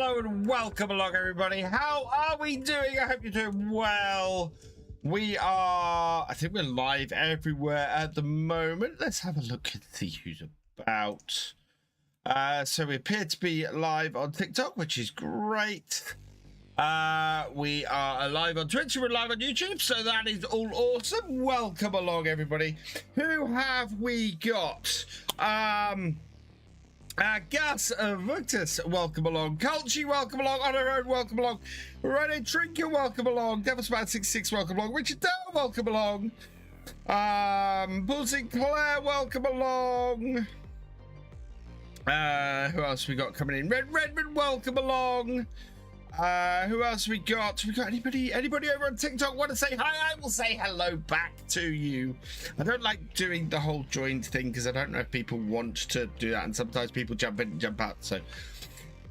Hello and welcome along, everybody. How are we doing? I hope you're doing well. I think we're live everywhere at the moment. Let's have a look and see who's about. So we appear to be live on TikTok, which is great. We are live on Twitch, we're live on YouTube, so that is all awesome. Welcome along, everybody. Who have we got? Gas Victus, welcome along. Culchi, welcome along. On our own, welcome along. René Trinker, welcome along. Devilsman66, welcome along. Richard Dale, welcome along. Paul Sinclair, welcome along. Who else we got coming in? Redmond, welcome along. Who else we got? We got anybody over on TikTok want to say hi? I will say hello back to you. I don't like doing the whole joined thing because I don't know if people want to do that, and sometimes people jump in and jump out. So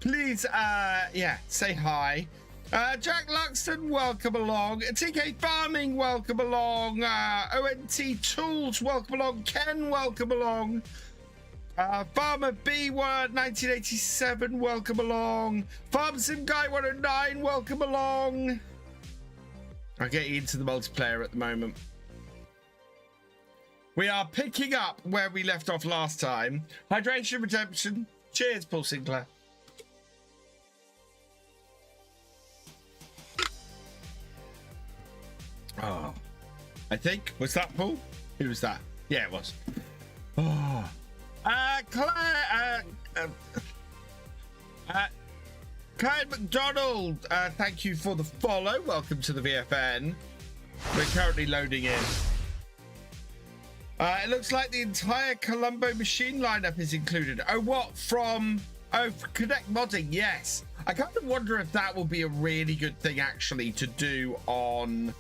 please, yeah, say hi. Jack Luxton, welcome along. TK Farming, welcome along. ONT Tools, welcome along. Ken, welcome along. Farmer B1 1987, welcome along. Farm Sim Guy 109, welcome along. I'll get you into the multiplayer at the moment. We are picking up where we left off last time. Hydration Redemption. Cheers, Paul Sinclair. Oh, I think, was that Paul? Who was that? Yeah, it was. Oh. Claire McDonald, thank you for the follow. Welcome to the VFN. We're currently loading in. It looks like the entire Colombo machine lineup is included. Oh, what? From Connect Modding? Yes. I kind of wonder if that will be a really good thing actually to do on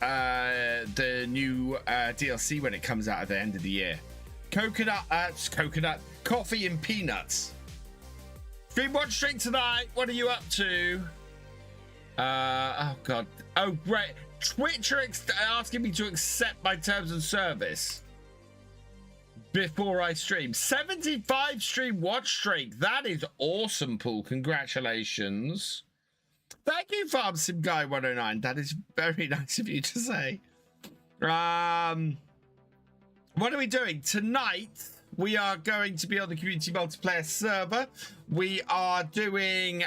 the new DLC when it comes out at the end of the year. Coconut, coffee and peanuts. Stream watch stream tonight. What are you up to? Oh god. Oh great. Twitch are asking me to accept my terms of service before I stream. 75 stream watch streak. That is awesome, Paul. Congratulations. Thank you, Farm Sim Guy 109. That is very nice of you to say. What are we doing? Tonight, we are going to be on the community multiplayer server. We are doing,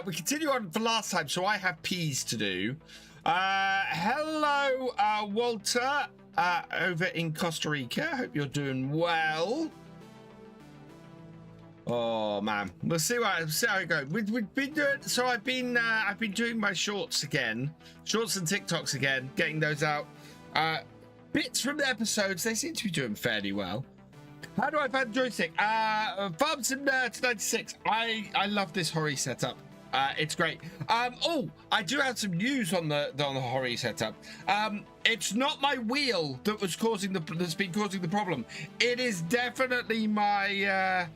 we continue on for last time, so I have P's to do. Hello, Walter, over in Costa Rica. Hope you're doing well. Oh man, we'll see how it goes. We've been doing, so I've been doing my shorts again, shorts and TikToks again, getting those out. Bits from the episodes, they seem to be doing fairly well. How do I find the joystick? Farms and 96. I love this Hori setup. It's great. Oh, I do have some news on the Hori setup. It's not my wheel that was that's been causing the problem. It is definitely my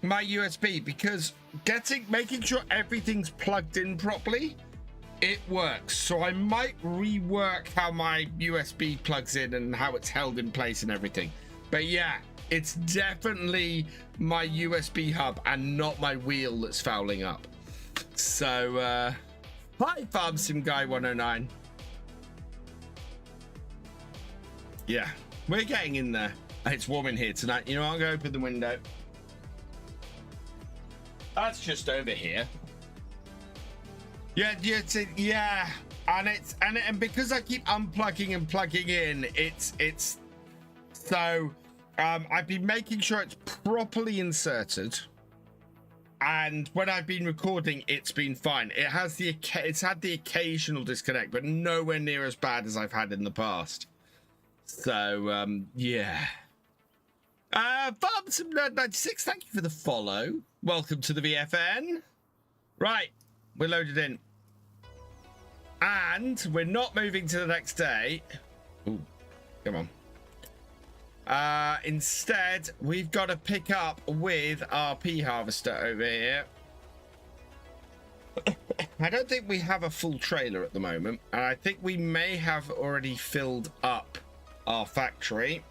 my USB, because making sure everything's plugged in properly. It works, so I might rework how my USB plugs in and how it's held in place and everything. But yeah, it's definitely my USB hub and not my wheel that's fouling up. So hi, Farm Sim Guy 109. Yeah, we're getting in there. It's warm in here tonight. You know, I'm gonna open the window. That's just over here. Yeah, and because I keep unplugging and plugging in, it's so I've been making sure it's properly inserted, and when I've been recording, it's been fine. It's had the occasional disconnect, but nowhere near as bad as I've had in the past. So yeah. Farmsim96, thank you for the follow. Welcome to the VFN. Right, we're loaded in. And we're not moving to the next day. Ooh, come on. Instead, we've got to pick up with our pea harvester over here. I don't think we have a full trailer at the moment, and I think we may have already filled up our factory.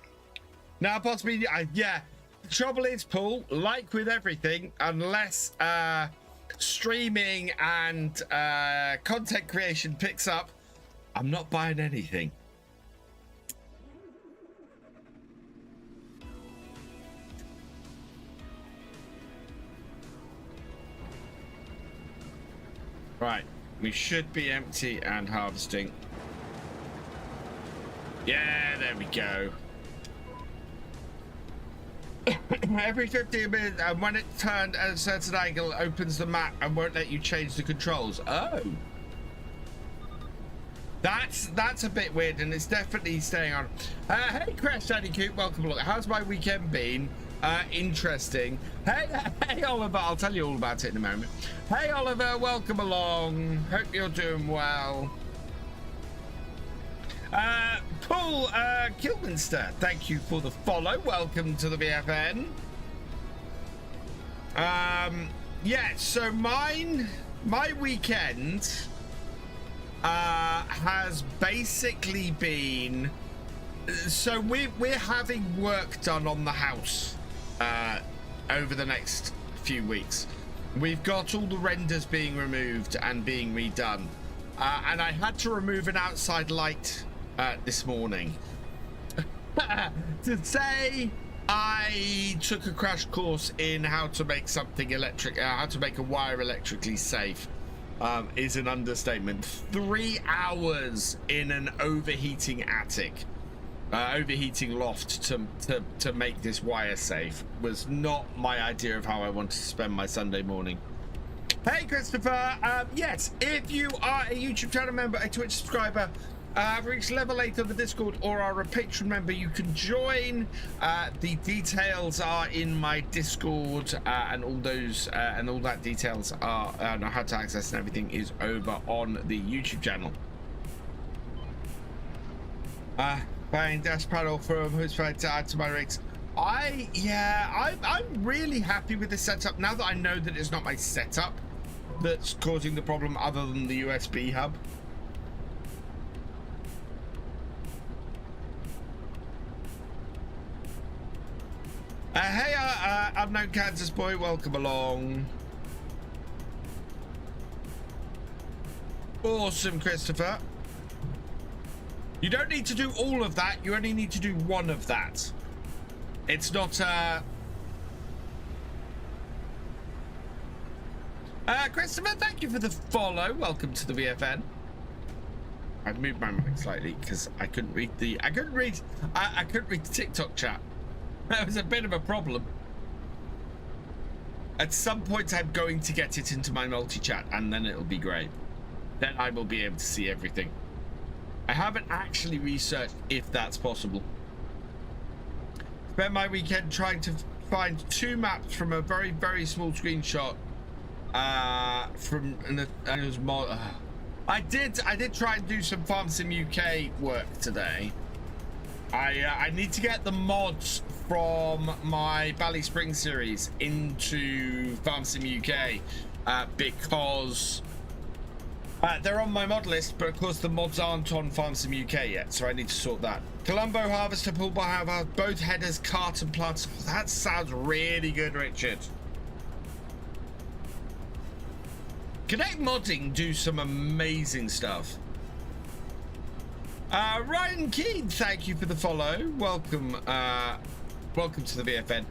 Now, possibly, yeah. The trouble is, Paul, like with everything, unless streaming and content creation picks up, I'm not buying anything. Right, we should be empty and harvesting. Yeah, there we go. Every 15 minutes, and when it's turned at a certain angle, it opens the map and won't let you change the controls. Oh, that's a bit weird, and it's definitely staying on. Hey, Crash Daddy Coop, welcome along. How's my weekend been? Interesting. Hey, Oliver, I'll tell you all about it in a moment. Hey, Oliver, welcome along. Hope you're doing well. Paul Kilminster, thank you for the follow. Welcome to the VFN. Yeah, so my weekend has basically been, so we're having work done on the house over the next few weeks. We've got all the renders being removed and being redone, and I had to remove an outside light this morning. To say I took a crash course in how to make something electric, how to make a wire electrically safe, is an understatement. 3 hours in an overheating attic, overheating loft to make this wire safe was not my idea of how I wanted to spend my Sunday morning. Hey, Christopher. Yes, if you are a YouTube channel member, a Twitch subscriber, reach level 8 on the Discord, or are a Patreon member, you can join. The details are in my Discord, and all those and all that details are how to access and everything is over on the YouTube channel. Buying dash panel from who's trying to add to my rigs. I'm really happy with the setup now that I know that it's not my setup that's causing the problem, other than the USB hub. Hey, unknown Kansas boy, welcome along. Awesome, Christopher. You don't need to do all of that. You only need to do one of that. It's not Christopher, thank you for the follow. Welcome to the VFN. I've moved my mic slightly because I couldn't read the TikTok chat. That was a bit of a problem. At some point I'm going to get it into my multi-chat, and then it'll be great. Then I will be able to see everything. I haven't actually researched if that's possible. Spent my weekend trying to find 2 maps from a very, very small screenshot from an mod. I did try and do some Farm Sim UK work today. I need to get the mods from my Bally Spring series into Farm Sim UK because they're on my mod list, but of course the mods aren't on Farm Sim UK yet, so I need to sort that. Colombo Harvester, pull by Harvester, both headers, cart and plants. That sounds really good, Richard. Connect Modding do some amazing stuff. Ryan Keane, thank you for the follow. Welcome, welcome to the VFN.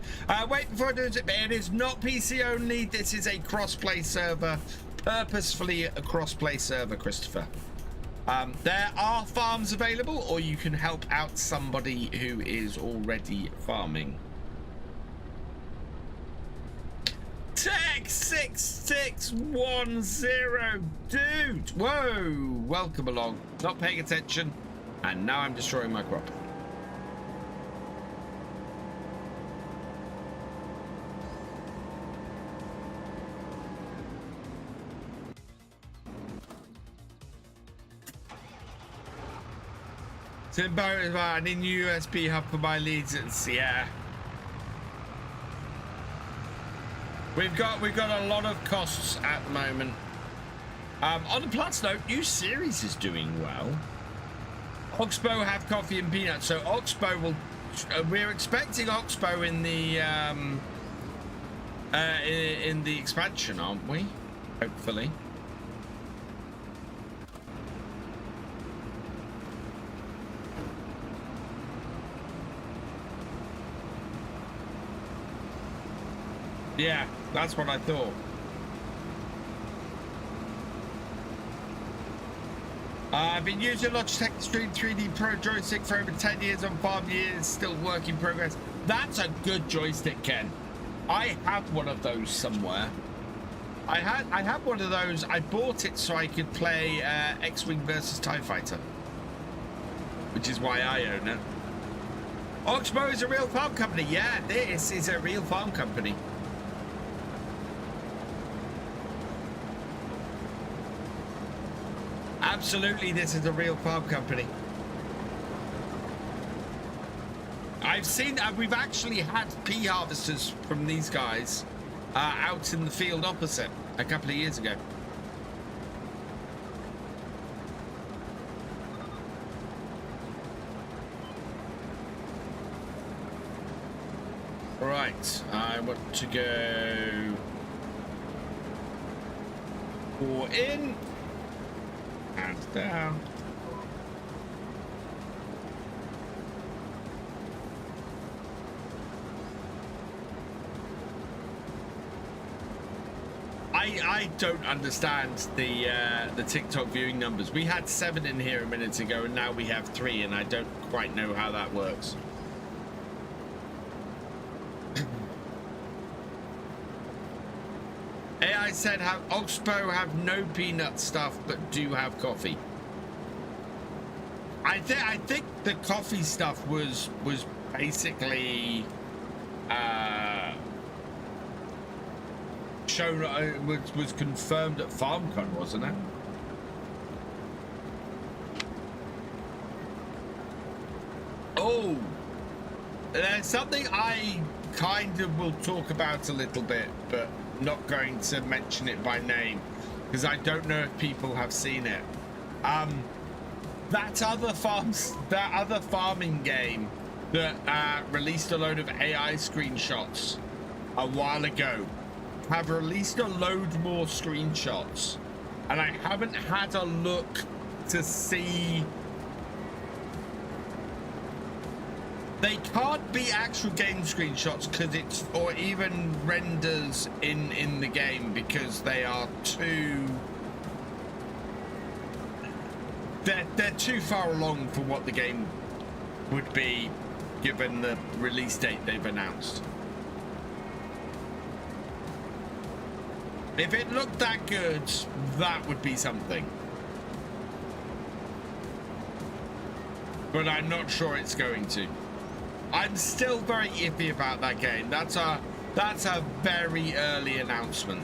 Wait, before I do it, it is not PC only. This is a cross-play server, purposefully a cross-play server, Christopher. There are farms available, or you can help out somebody who is already farming. Tech 6610, dude. Whoa, welcome along. Not paying attention, and now I'm destroying my crop. Timbo, I need a USB hub for my leads. Yeah. We've got a lot of costs at the moment. On the plus note, new series is doing well. Oxbow have coffee and peanuts, so Oxbow will. We're expecting Oxbow in the expansion, aren't we? Hopefully. Yeah, that's what I thought. I've been using Logitech Extreme 3D Pro joystick for over 10 years on 5 years, still work in progress. That's a good joystick, Ken. I have one of those somewhere. I have one of those. I bought it so I could play X-Wing versus TIE Fighter, which is why I own it. Oxbow is a real farm company. Yeah, this is a real farm company. Absolutely, this is a real farm company. I've seen, we've actually had pea harvesters from these guys out in the field opposite a couple of years ago. Right, I want to go 4 in. And down. I don't understand the TikTok viewing numbers. We had 7 in here a minute ago, and now we have 3, and I don't quite know how that works. AI said Oxbow have no peanut stuff but do have coffee. I think the coffee stuff was basically shown, was confirmed at FarmCon, wasn't it? Oh, there's something I kind of will talk about a little bit, but not going to mention it by name because I don't know if people have seen it. That other farming game that released a load of AI screenshots a while ago have released a load more screenshots, and I haven't had a look to see. They can't be actual game screenshots because it's, or even renders in the game, because they are too, they're too far along for what the game would be given the release date they've announced. If it looked that good, that would be something. But I'm not sure it's going to. I'm still very iffy about that game. That's a very early announcement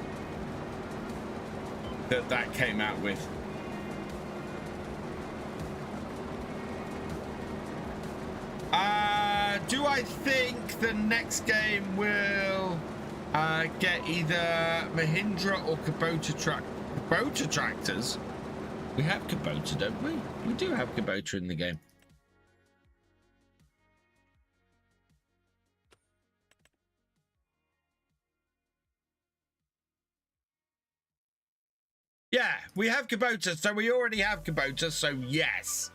that came out with. Do I think the next game will get either Mahindra or Kubota tractors? We have Kubota, don't we? We do have Kubota in the game. Yeah, we have Kubota, so we already have Kubota, so yes.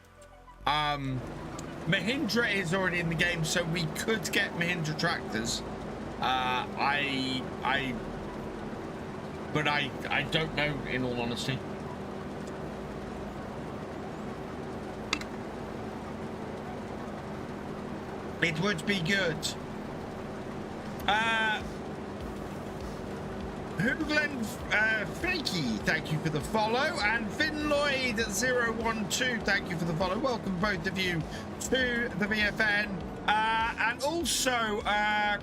Mahindra is already in the game, so we could get Mahindra tractors. But I don't know, in all honesty. It would be good. Hoogland Fakey, thank you for the follow, and Finloyd012, thank you for the follow. Welcome both of you to the VFN, and also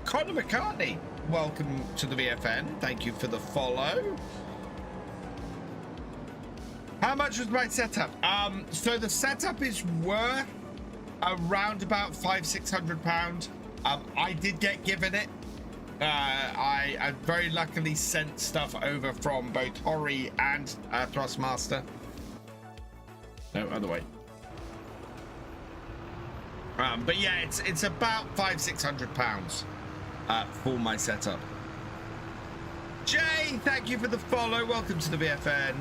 Connor McCartney, welcome to the VFN, thank you for the follow. How much was my setup? So the setup is worth around about £500–600. I did get given it. I very luckily sent stuff over from both Hori and Thrustmaster. No, other way. But yeah, it's about £500–600 for my setup. Jay, thank you for the follow. Welcome to the BFN.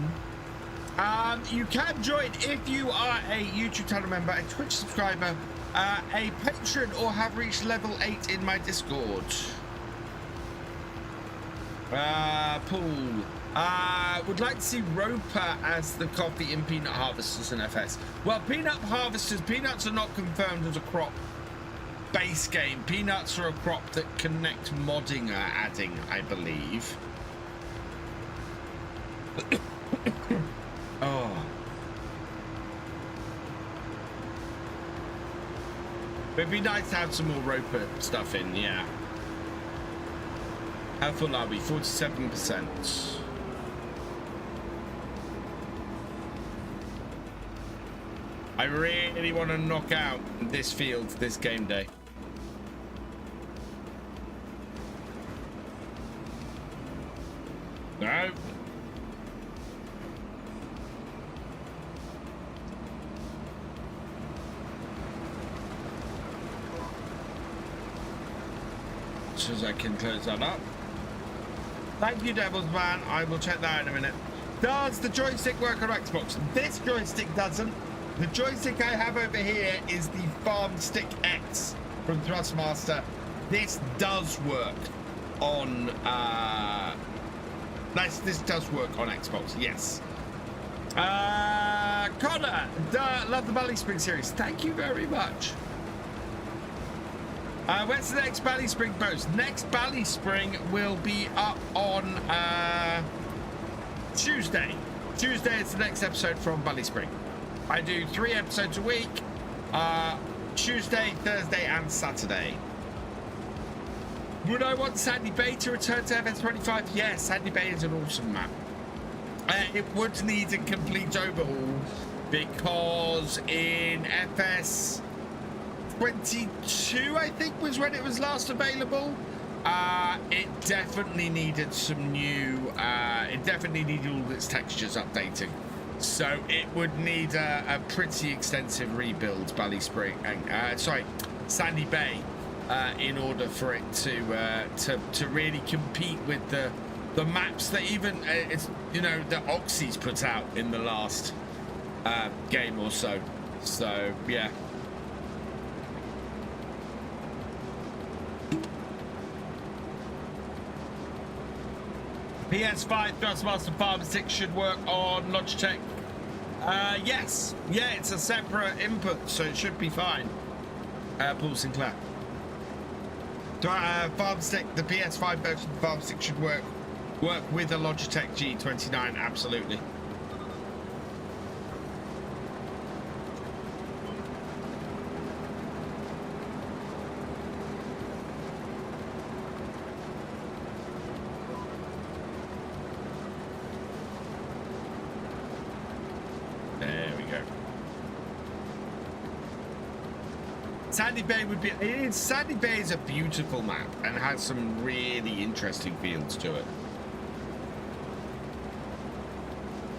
You can join if you are a YouTube channel member, a Twitch subscriber, a patron, or have reached level 8 in my Discord. Paul. Would like to see Roper as the coffee and peanut harvesters in FS. Well, peanut harvesters, peanuts are not confirmed as a crop base game. Peanuts are a crop that Connect Modding are adding, I believe. Oh. It'd be nice to have some more Roper stuff in, yeah. How full are we? 47%. I really want to knock out this field this game day. No. As soon as I can close that up. Thank you, Devil's Man. I will check that out in a minute. Does the joystick work on Xbox? This joystick doesn't. The joystick I have over here is the Farm Stick X from Thrustmaster. This does work on this does work on Xbox, yes. Connor, love the Valley Spring series. Thank you very much. When's the next Valley Spring post? Next Valley Spring will be up on Tuesday. Tuesday is the next episode from Valley Spring. I do 3 episodes a week, Tuesday, Thursday, and Saturday. Would I want Sandy Bay to return to FS25? Yes, Sandy Bay is an awesome map. It would need a complete overhaul because in FS22, I think, was when it was last available. It definitely needed some new, it definitely needed all its textures updating. So it would need a pretty extensive rebuild, Valley Spring, Sandy Bay, in order for it to really compete with the maps that even that Oxy's put out in the last game or so. So yeah. PS5 Thrustmaster Farm Stick should work on Logitech. Yes. Yeah, it's a separate input, so it should be fine. Paul Sinclair. Farm Stick, the PS5 version of Farm Stick should work with a Logitech G29, absolutely. Sandy Bay would be. Sandy Bay is a beautiful map and has some really interesting fields to it.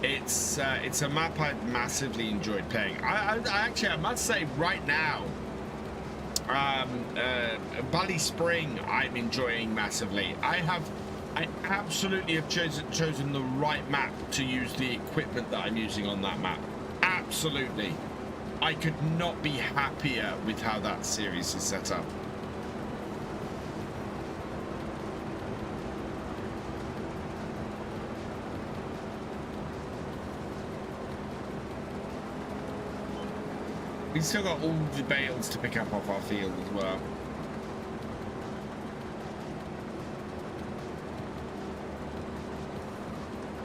It's a map I've massively enjoyed playing. I must say right now, Valley Spring I'm enjoying massively. I absolutely have chosen the right map to use the equipment that I'm using on that map. Absolutely. I could not be happier with how that series is set up. We've still got all the bales to pick up off our field as well.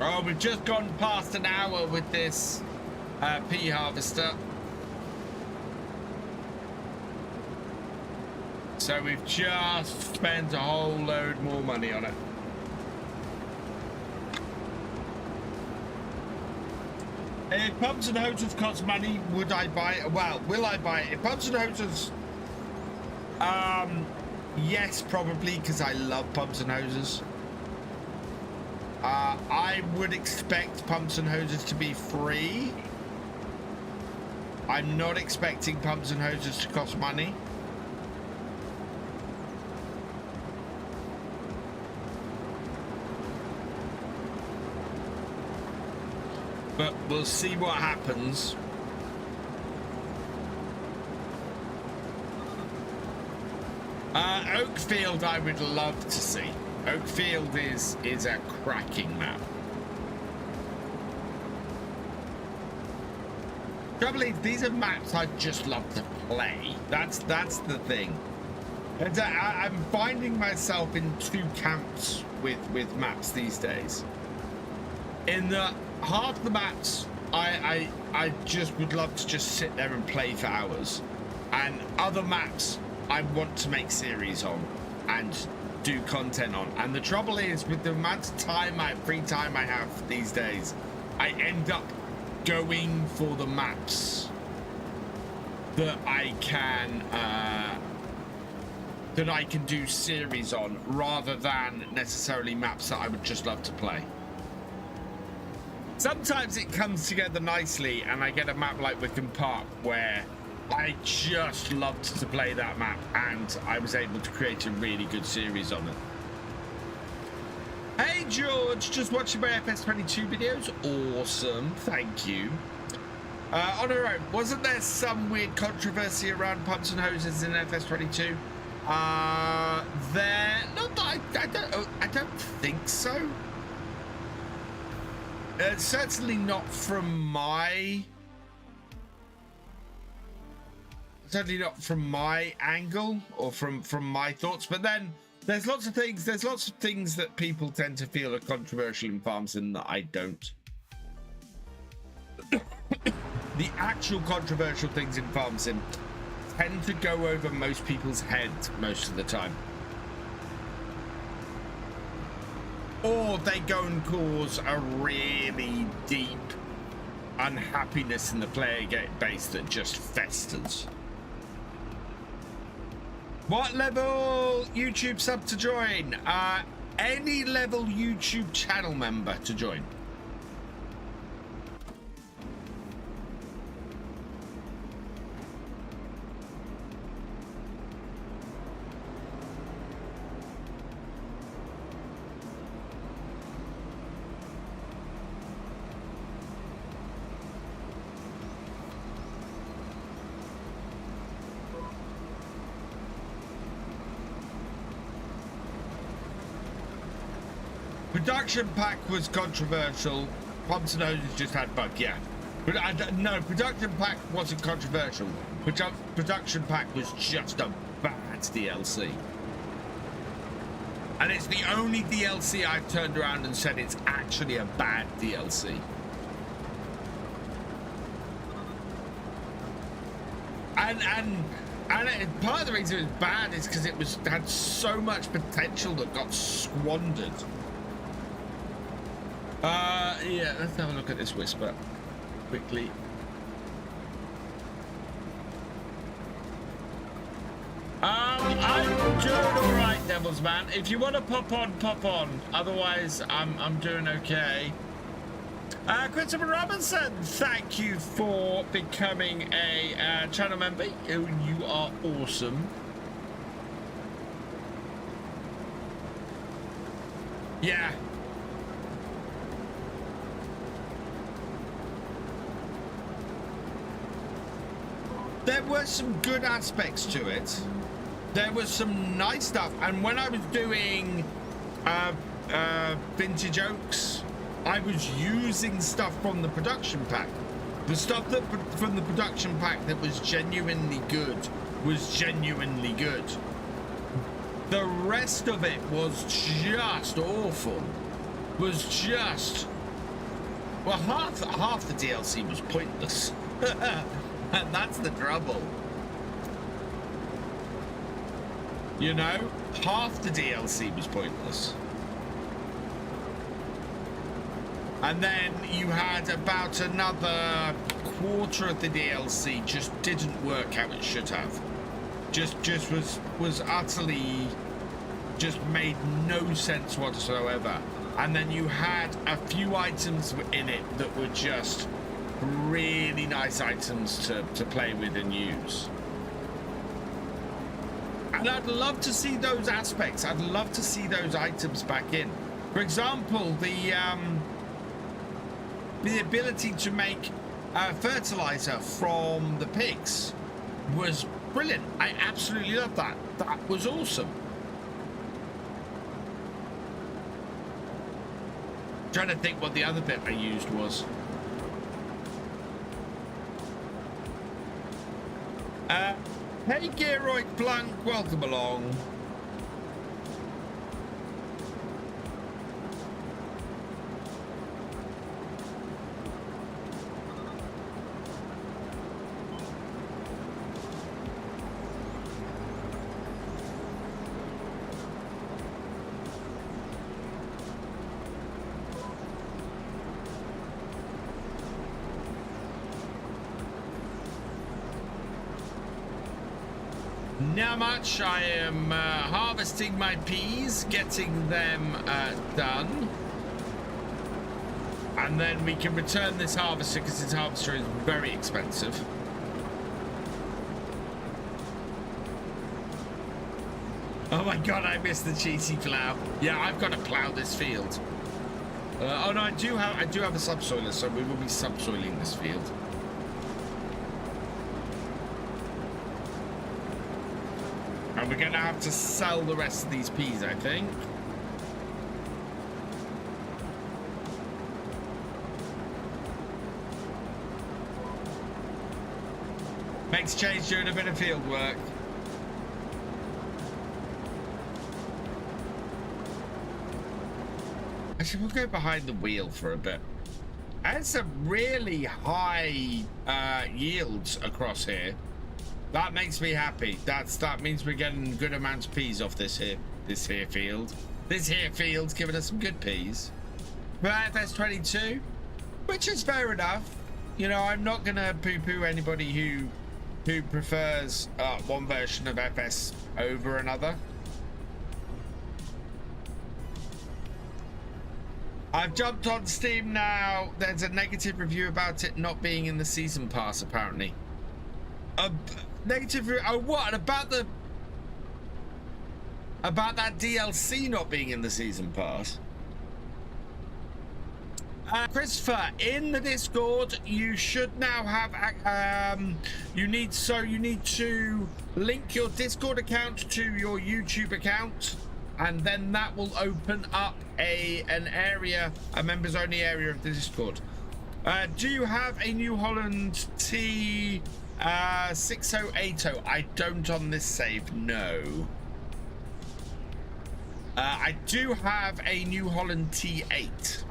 Oh, we've just gone past an hour with this pea harvester. So we've just spent a whole load more money on it. If pumps and hoses cost money, would I buy it? Well, will I buy it? If pumps and hoses, yes, probably, because I love pumps and hoses. I would expect pumps and hoses to be free. I'm not expecting pumps and hoses to cost money. We'll see what happens. Oakfield, I would love to see. Oakfield is a cracking map. Trouble is, these are maps I just love to play. That's the thing. And I'm finding myself in two camps with maps these days. In the half the maps, I just would love to just sit there and play for hours, and other maps I want to make series on and do content on. And the trouble is, with the amount of time, free time I have these days, I end up going for the maps that I can do series on, rather than necessarily maps that I would just love to play. Sometimes it comes together nicely, and I get a map like Wickham Park where I just loved to play that map, and I was able to create a really good series on it. Hey George, just watching my FS25 videos. Awesome, thank you. On our own, wasn't there some weird controversy around pumps and hoses in FS25? Not that I don't think so. Certainly not from my angle or from my thoughts. But then there's lots of things that people tend to feel are controversial in farm sim that I don't. The actual controversial things in farm sim tend to go over most people's heads most of the time, or they go and cause a really deep unhappiness in the player base that just festers. What level YouTube sub to join? Any level YouTube channel member to join. Production pack was controversial. Pumps and hoses just had bug, yeah. But no, production pack wasn't controversial. Production pack was just a bad DLC. And it's the only DLC I've turned around and said it's actually a bad DLC. And part of the reason it was bad is because it had so much potential that got squandered. Yeah, let's have a look at this whisper quickly. I'm doing all right, Devil's Man. If you want to pop on. Otherwise, I'm doing okay. Christopher Robinson, thank you for becoming a channel member. You are awesome. Yeah. There were some good aspects to it. There was some nice stuff, and when I was doing vintage oaks, I was using stuff from the production pack. The stuff that from the production pack that was genuinely good was genuinely good. The rest of it was just awful. Was just, well, half the DLC was pointless. And that's the trouble. You know, half the DLC was pointless. And then you had about another quarter of the DLC just didn't work how it should have. Just was utterly, just made no sense whatsoever. And then you had a few items in it that were just really nice items to play with and use. And I'd love to see those aspects. I'd love to see those items back in. For example, the ability to make fertilizer from the pigs was brilliant. I absolutely love that. That was awesome. Trying to think what the other bit I used was. Hey Geroid Blanc, welcome along. Now much. I am harvesting my peas, getting them done, and then we can return this harvester because this harvester is very expensive. Oh my god, I missed the cheesy plow. Yeah, I've got to plow this field. Oh no, I do have a subsoiler, so we will be subsoiling this field. And we're going to have to sell the rest of these peas, I think. Makes change doing a bit of field work. Actually, we'll go behind the wheel for a bit. And some really high yields across here. That makes me happy. That means we're getting good amounts of peas off this here field. This here field's giving us some good peas. But FS25, which is fair enough. You know, I'm not gonna poo-poo anybody who prefers one version of FS over another. I've jumped on Steam now. There's a negative review about it not being in the season pass, apparently. Negative review? Oh, what? About that DLC not being in the season pass? Christopher, in the Discord, you should now have you need to link your Discord account to your YouTube account, and then that will open up an area, a members only area of the Discord. Do you have a New Holland T 6080? I don't on this save, no. I do have a New Holland T8.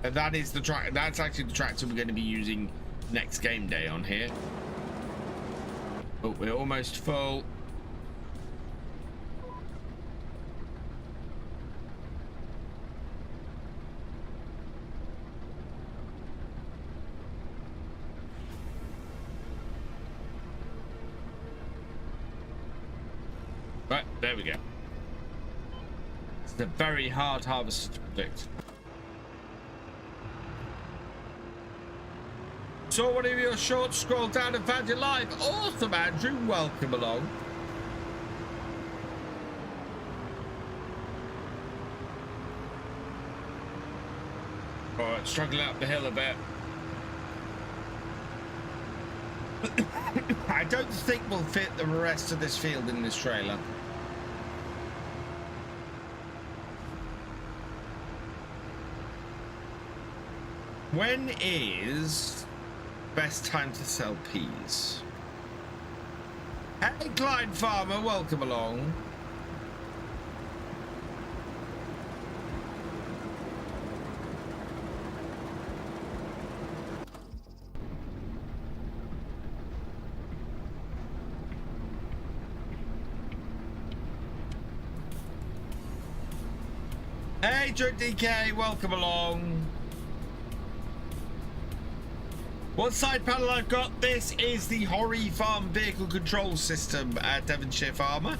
That is the track. That's actually the tractor we're going to be using next game day on here. Oh, we're almost full. Right, there we go. It's a very hard harvest to predict. Saw one of your shorts, scroll down and found you live. Awesome, Andrew. Welcome along. All right, struggling up the hill a bit. I don't think we'll fit the rest of this field in this trailer. When is best time to sell peas? Hey, Clyde Farmer, welcome along. Hey, Joe DK, welcome along. What side panel I've got? This is the Horry Farm vehicle control system at Devonshire Farmer.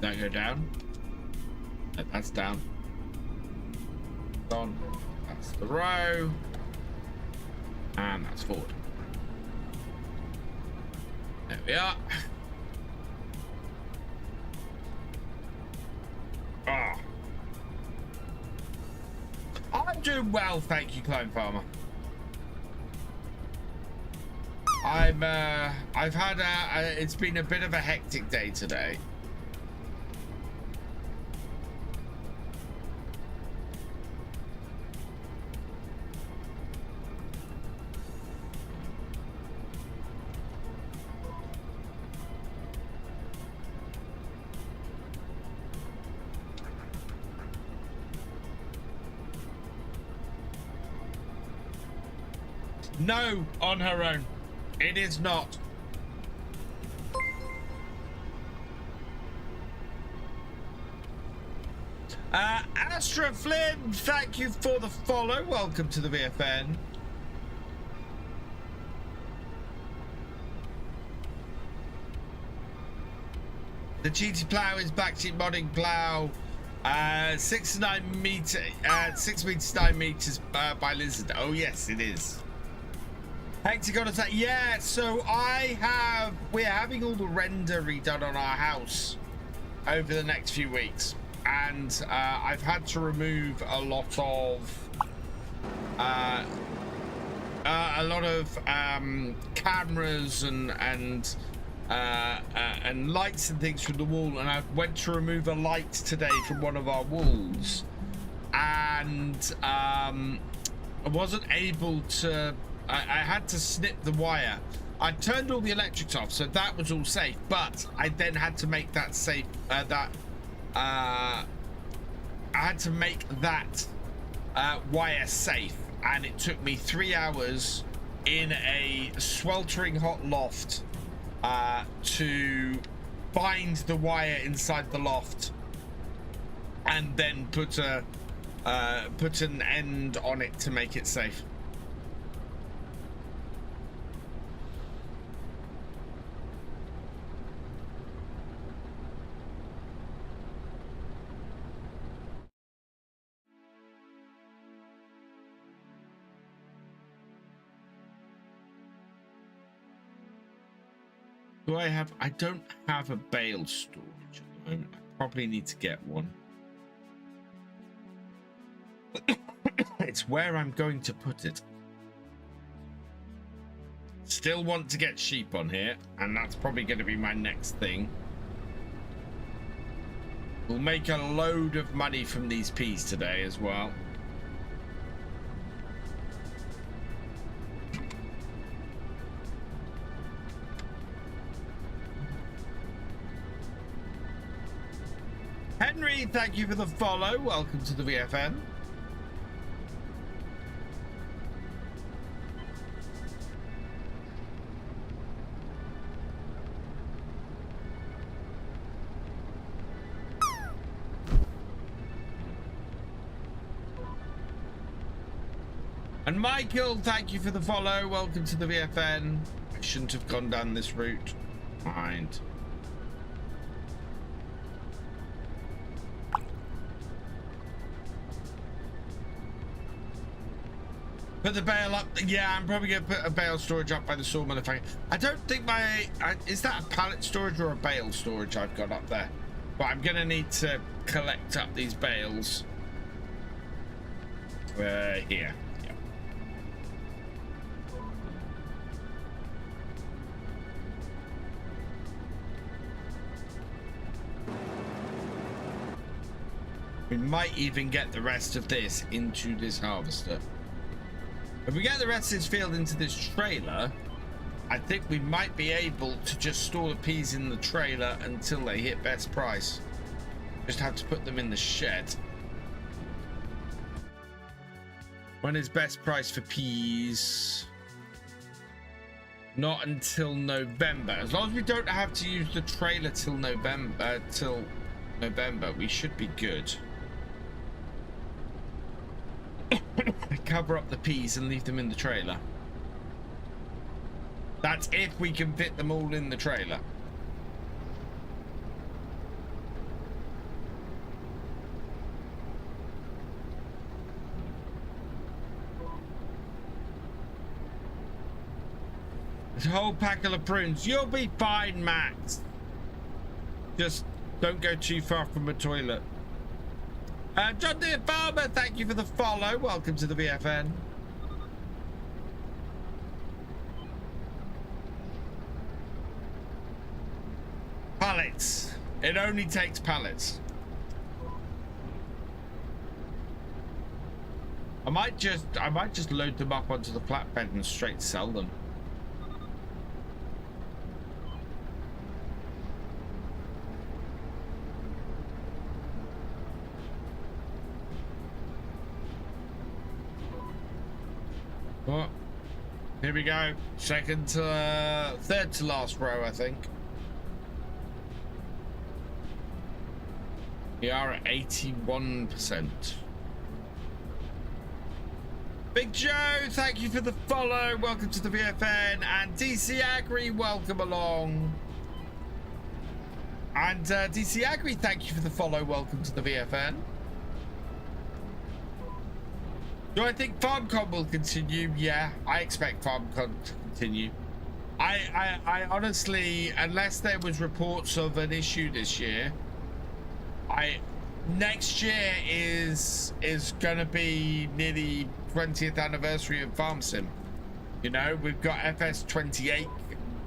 That go down. That's down. On. That's the row. And that's forward. There we are. Ah. I'm doing well, thank you, Clone Farmer. I've had it's been a bit of a hectic day today. No, on her own. It is not. Astra Flynn, thank you for the follow. Welcome to the VFN. The GT plow is backseat modding plow. 6 to 9 meter, 6 meters to 9 meters by Lizard. Oh yes, it is. Hectagon attack. Yeah, so we're having all the render redone on our house over the next few weeks, and I've had to remove a lot of cameras and lights and things from the wall, and I went to remove a light today from one of our walls, and I wasn't able to. I had to snip the wire. I turned all the electrics off, so that was all safe, but I then had to make that safe. I had to make that wire safe, and it took me 3 hours in a sweltering hot loft to bind the wire inside the loft and then put an end on it to make it safe. Do I have? I don't have a bale storage at the moment. I probably need to get one. It's where I'm going to put it. Still want to get sheep on here, and that's probably going to be my next thing. We'll make a load of money from these peas today as well. Henry, thank you for the follow. Welcome to the VFN. And Michael, thank you for the follow. Welcome to the VFN. I shouldn't have gone down this route. Mind. Put the bale up. Yeah, I'm probably going to put a bale storage up by the sawmill if I... I don't think is that a pallet storage or a bale storage I've got up there? But I'm going to need to collect up these bales. Here. Yeah. We might even get the rest of this into this harvester. If we get the rest of this field into this trailer, I think we might be able to just store the peas in the trailer until they hit best price. Just have to put them in the shed. When is best price for peas? Not until November. As long as we don't have to use the trailer till November, we should be good. Cover up the peas and leave them in the trailer. That's if we can fit them all in the trailer. A whole packle of prunes. You'll be fine, Max. Just don't go too far from a toilet. John Deere Farmer, thank you for the follow. Welcome to the VFN. Pallets. It only takes pallets. I might just load them up onto the flatbed and straight sell them. Oh, here we go. Third to last row, I think. We are at 81%. Big Joe, thank you for the follow. Welcome to the VFN. And DC Agri, welcome along. And DC Agri, thank you for the follow. Welcome to the VFN. Do I think FarmCon will continue? Yeah, I expect FarmCon to continue. I honestly, unless there was reports of an issue this year, next year is gonna be near the 20th anniversary of Farm Sim. You know, we've got FS25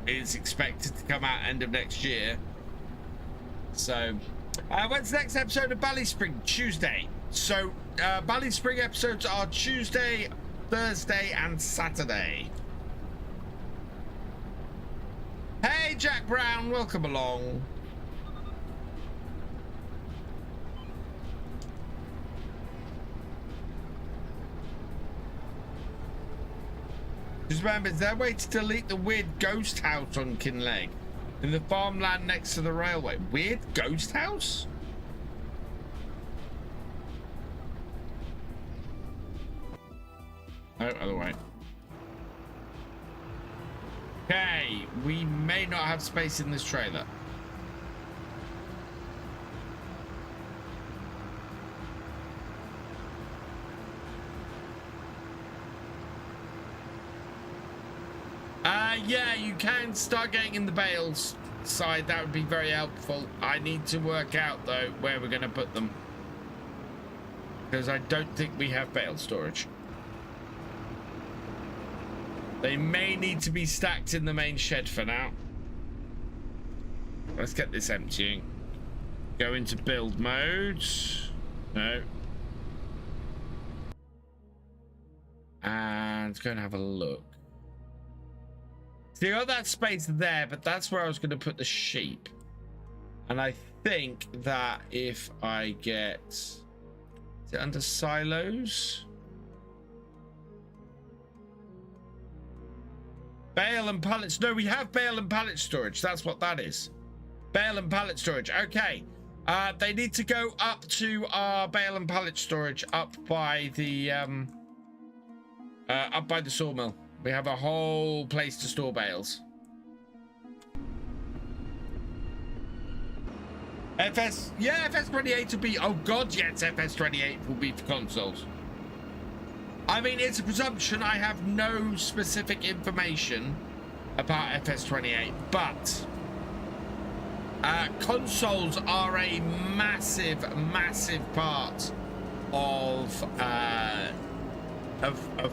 is expected to come out end of next year. So, when's the next episode of Bally Spring? Tuesday. So, Bally Spring episodes are Tuesday, Thursday, and Saturday. Hey, Jack Brown, welcome along. Just remember, is there a way to delete the weird ghost house on Kinlaig in the farmland next to the railway? Weird ghost house? No, other way. Okay, we may not have space in this trailer. Yeah, you can start getting in the bales side. That would be very helpful. I need to work out, though, where we're going to put them, because I don't think we have bale storage. They may need to be stacked in the main shed for now. Let's get this emptying. Go into build mode. No. And go and have a look. See, got that space there, but that's where I was going to put the sheep. And I think that if I get... Is it under silos? Bale and pallets. No, we have bale and pallet storage. That's what that is. Bale and pallet storage. Okay. They need to go up to our bale and pallet storage up by the sawmill. We have a whole place to store bales. FS28 will be... Oh, God, yes, FS28 will be for consoles. I mean, it's a presumption. I have no specific information about FS28, but consoles are a massive, massive part of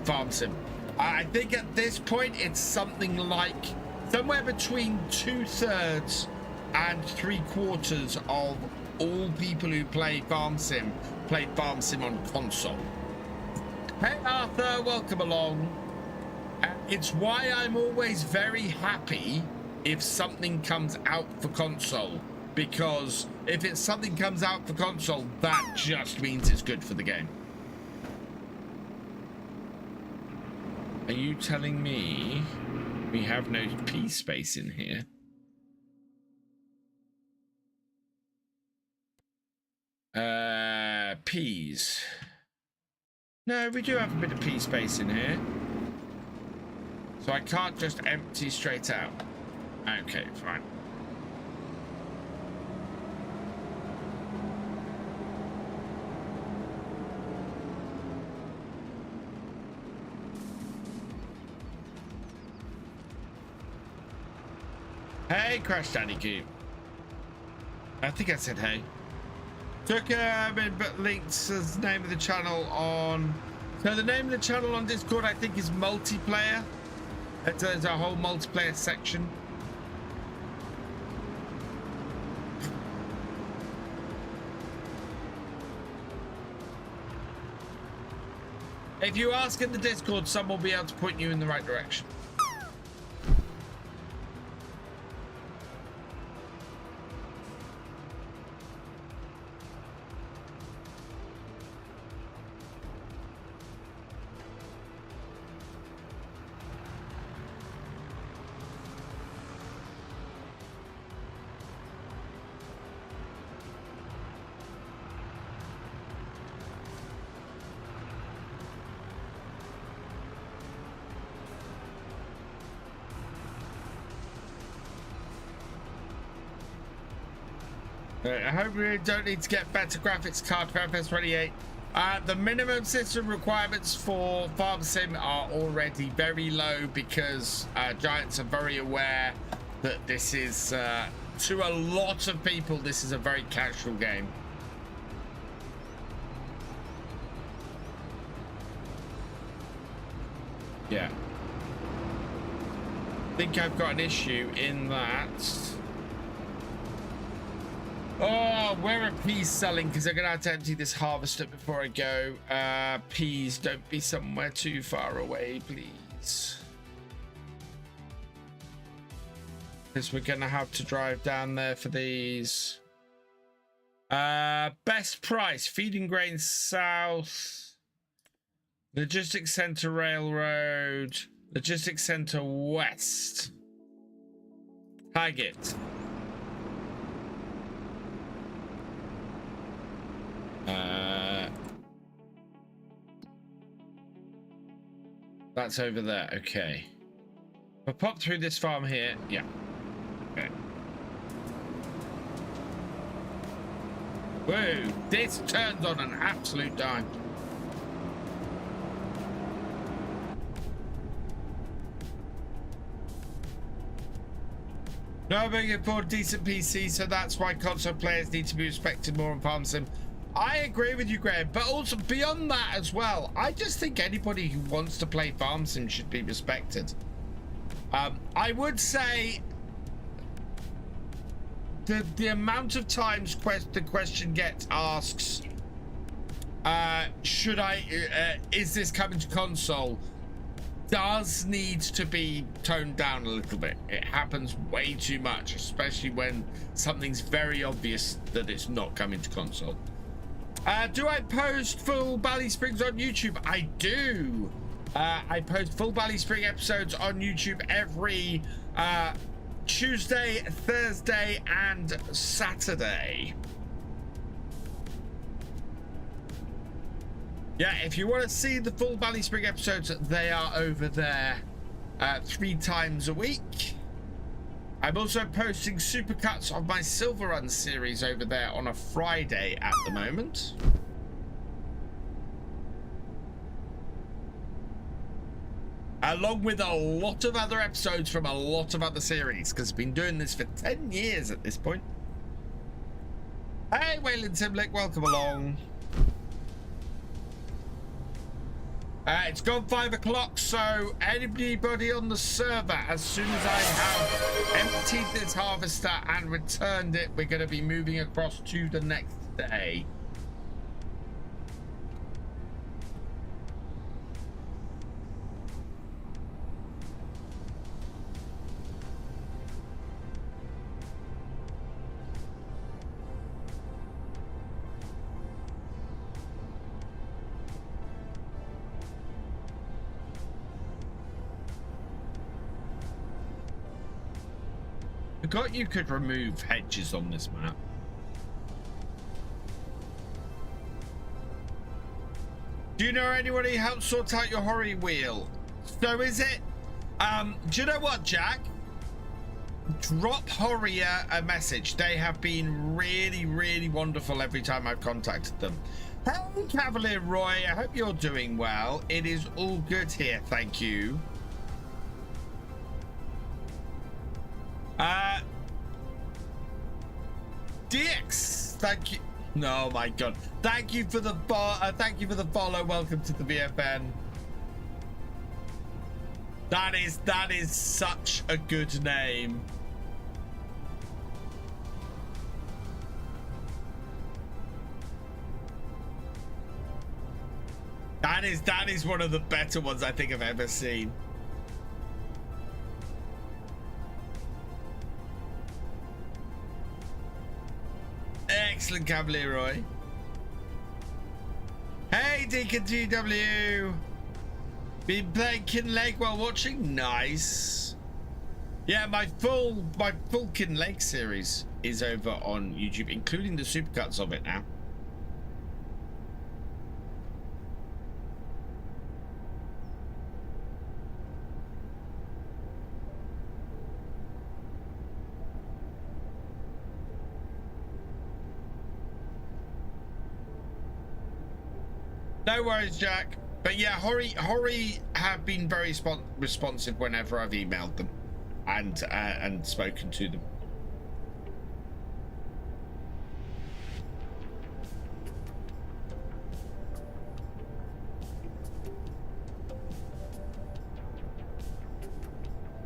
Farm Sim. I think at this point it's something like somewhere between 2/3 and 3/4 of all people who play Farm Sim played Farm Sim on console. Hey Arthur, welcome along. It's why I'm always very happy if something comes out for console, because if it's something comes out for console, that just means it's good for the game. Are you telling me we have no P space in here? Peas. No, we do have a bit of P space in here. So I can't just empty straight out. Okay, fine. Hey, Crash Daddy Cube. I think I said hey. Took but links as the name of the channel on. So the name of the channel on Discord, I think, is multiplayer. There's a whole multiplayer section. If you ask in the Discord, someone will be able to point you in the right direction. I hope we don't need to get better graphics card for FS28. The minimum system requirements for Farm Sim are already very low because Giants are very aware that this is, to a lot of people, this is a very casual game. Yeah. I think I've got an issue in that. Oh, where are peas selling? Because they're going to have to empty this harvester before I go. Peas, don't be somewhere too far away, please. Because we're going to have to drive down there for these. Best price, Feeding Grain South. Logistics Center Railroad. Logistics Center West. Target. That's over there. Okay. If I pop through this farm here. Yeah. Okay. Whoa, this turns on an absolute dime. No, but you can afford decent PC, so that's why console players need to be respected more on Farm Sim. I agree with you, Graham, but also beyond that as well, I just think anybody who wants to play Farm Sim should be respected. I would say the amount of times the question gets asked, is this coming to console, does need to be toned down a little bit. It happens way too much, especially when something's very obvious that it's not coming to console. Do I post full Bally Springs on YouTube? I do. I post full Bally Spring episodes on YouTube every Tuesday, Thursday, and Saturday. Yeah, if you want to see the full Bally Spring episodes, they are over there 3 times a week. I'm also posting supercuts of my Silver Run series over there on a Friday at the moment. Along with a lot of other episodes from a lot of other series, because I've been doing this for 10 years at this point. Hey, Wayland Simlick, welcome along. It's gone 5 o'clock, so anybody on the server, as soon as I have emptied this harvester and returned it, we're going to be moving across to the next day. Forgot you could remove hedges on this map. Do you know anyone who helped sort out your horry wheel? So is it, do you know what, Jack? Drop Horrier a message. They have been really, really wonderful every time I've contacted them. Hey, Cavalier Roy, I hope you're doing well. It is all good here, thank you. DX, thank you. Oh my god! Thank you for the follow. Welcome to the VFN. That is such a good name. That is one of the better ones I think I've ever seen. Excellent, Cavalier. Hey, Deacon GW. Been playing Kinlaig while watching. Nice. Yeah, my full Kinlaig series is over on YouTube, including the supercuts of it now. No worries, Jack. But yeah, Hori have been very responsive whenever I've emailed them and spoken to them.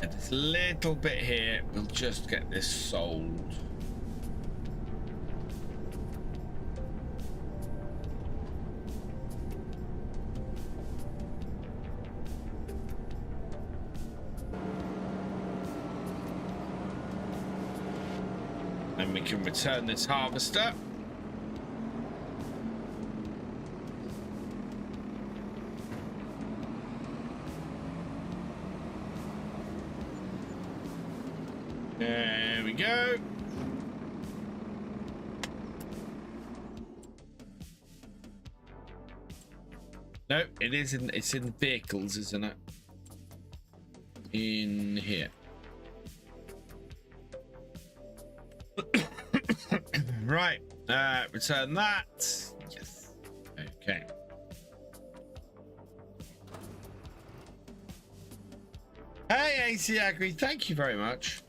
And this little bit here, we'll just get this sold. And we can return this harvester. There we go. No, it isn't. It's in vehicles, isn't it? In here. Right, return that. Yes. Okay. Hey, AC Agri, thank you very much.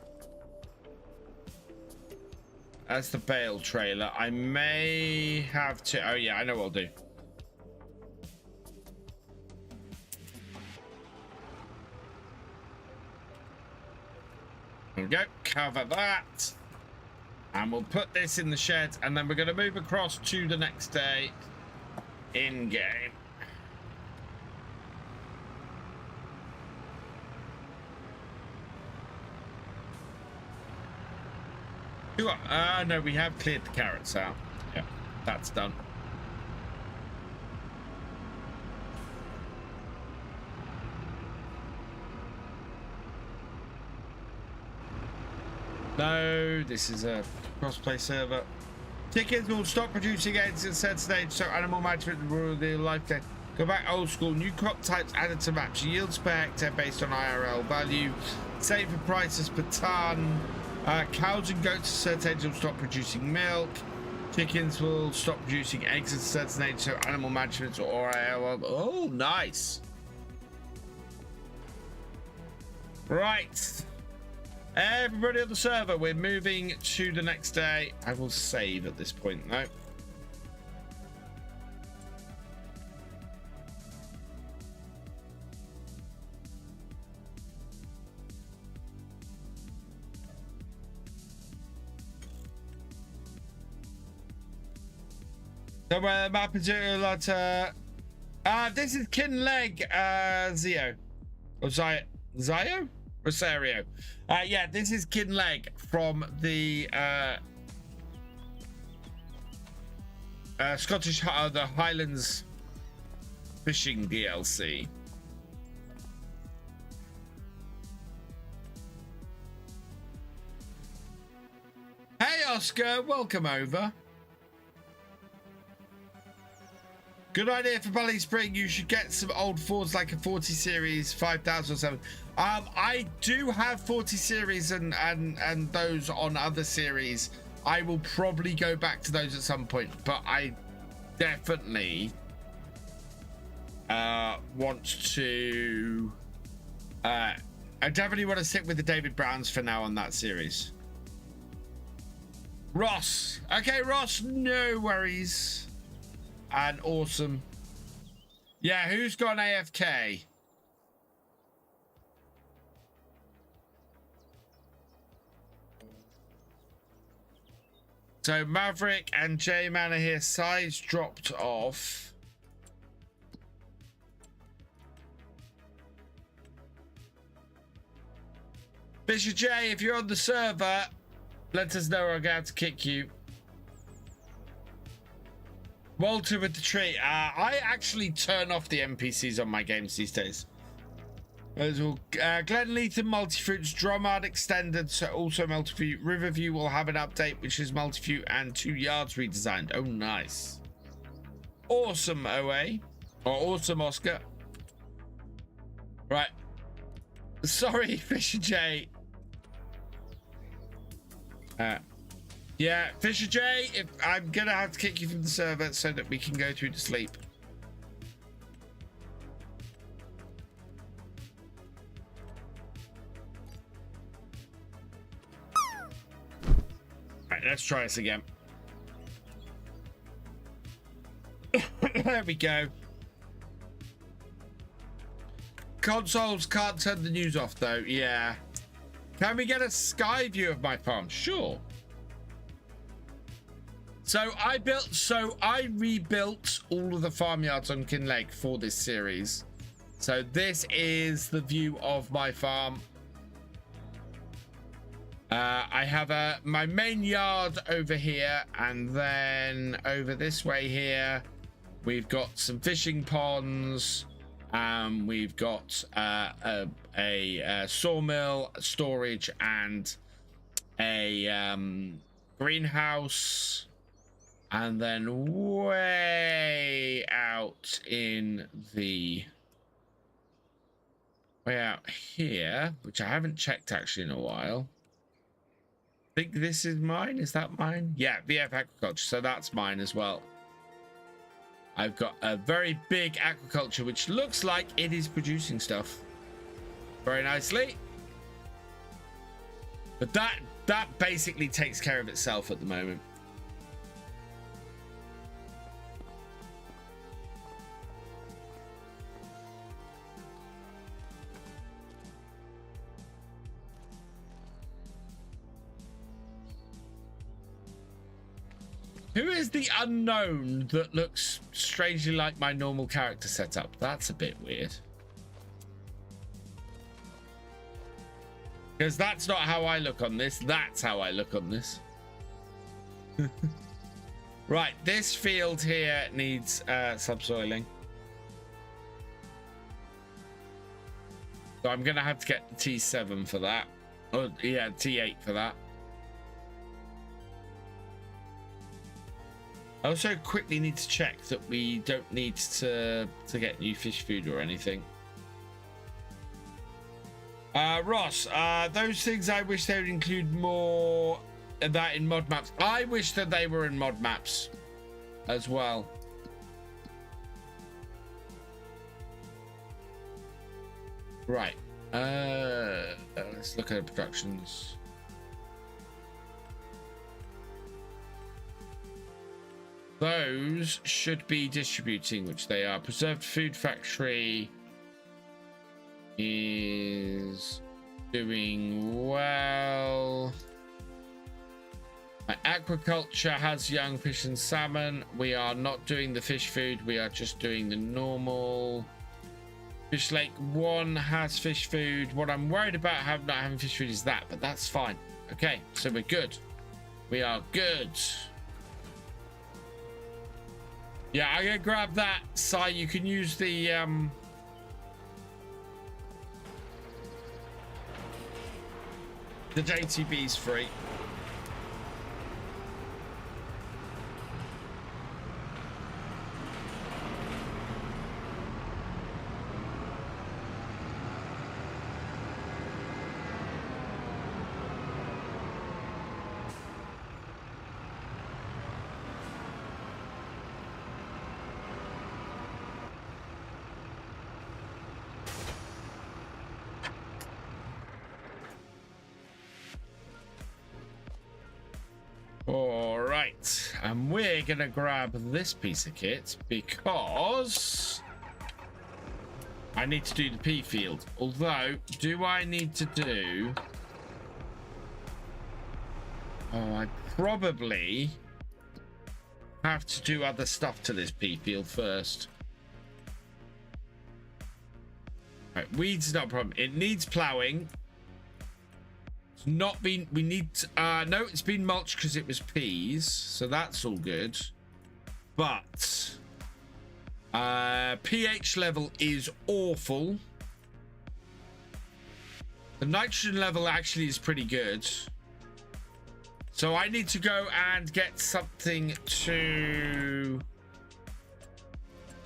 That's the bale trailer. I may have to. Oh, yeah, I know what I'll do. There we go. Cover that. And we'll put this in the shed, and then we're going to move across to the next day in game. No, we have cleared the carrots out. Yeah, that's done. No, this is a crossplay server. Chickens will stop producing eggs at a certain stage, so animal management will the life day. Go back old school. New crop types added to maps. Yields per hectare based on IRL value. Safer prices per ton. Cows and goats at a certain age will stop producing milk. Chickens will stop producing eggs at a certain age, so animal management or IRL. Oh, nice. Right. Everybody on the server, we're moving to the next day. I will save at this point, though. So map is this is Kinlaig Zio. Or Zio? Rosario. Yeah, this is Kinlaig from the Scottish the Highlands fishing DLC. Hey Oscar, welcome over. Good idea for Bally Spring. You should get some old Fords like a 40 series 5007. I do have 40 series and those on other series. I will probably go back to those at some point, but I definitely want to I definitely want to stick with the David Browns for now on that series. Ross. Okay, Ross, no worries. And awesome. Yeah, who's gone AFK? So Maverick and J-Man are here. Size dropped off. Fisher J, if you're on the server, let us know or I'm going to kick you. Walter with the tree. I actually turn off the NPCs on my games these days. As well, Glen Lethan Multifruits, Dromard extended, so also Multifruit. Riverview will have an update, which is Multifruit and 2 yards redesigned. Oh, nice. Awesome, OA. Or awesome, Oscar. Right. Sorry, Fisher J. Yeah, Fisher J, if I'm gonna have to kick you from the server so that we can go through to sleep. Right, let's try this again. There we go. Consoles can't turn the news off though. Yeah. Can we get a sky view of my farm? Sure. So I rebuilt all of the farmyards on Kinlaig for this series. So this is the view of my farm. I have my main yard over here, and then over this way here, we've got some fishing ponds. We've got a sawmill, storage, and a greenhouse. And then way out here, which I haven't checked actually in a while. I think this is mine. Is that mine? Yeah, VF Agriculture. So that's mine as well. I've got a very big aquaculture, which looks like it is producing stuff very nicely. But that basically takes care of itself at the moment. Who is the unknown that looks strangely like my normal character setup? That's a bit weird. Because that's not how I look on this. That's how I look on this. Right, this field here needs subsoiling. So I'm going to have to get the T7 for that. Oh, yeah, T8 for that. I also quickly need to check that we don't need to get new fish food or anything. Ross, those things I wish they would include more of that in mod maps. I wish that they were in mod maps as well. Right. Let's look at productions. Those should be distributing, which they are. Preserved Food Factory is doing well. My aquaculture has young fish and salmon. We are not doing the fish food. We are just doing the normal. Fish Lake 1 has fish food. What I'm worried about not having fish food is that, but that's fine. Okay, so we're good. We are good. Yeah, I'm gonna grab that. Si, you can use the JTB's free. All right, and we're gonna grab this piece of kit because I need to do the P field. Although, do I need to do... Oh, I probably have to do other stuff to this P field first. Right, weeds not a problem. It needs ploughing. It's not been... We need... no, it's been mulched because it was peas. So that's all good. But... pH level is awful. The nitrogen level actually is pretty good. So I need to go and get something to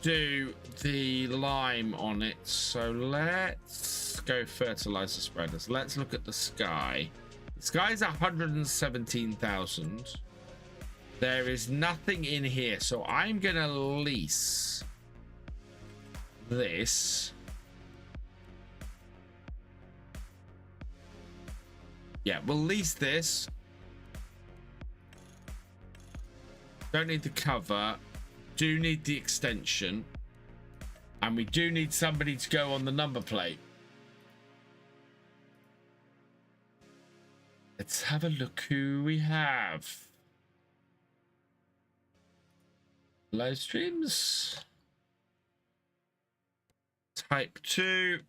do the lime on it. So let's go fertilizer spreaders. Let's look at the sky. The sky's 117,000. There is nothing in here. So I'm going to lease this. Yeah, we'll lease this. Don't need the cover. Do need the extension. And we do need somebody to go on the number plate. Let's have a look who we have. Live streams. Type 2.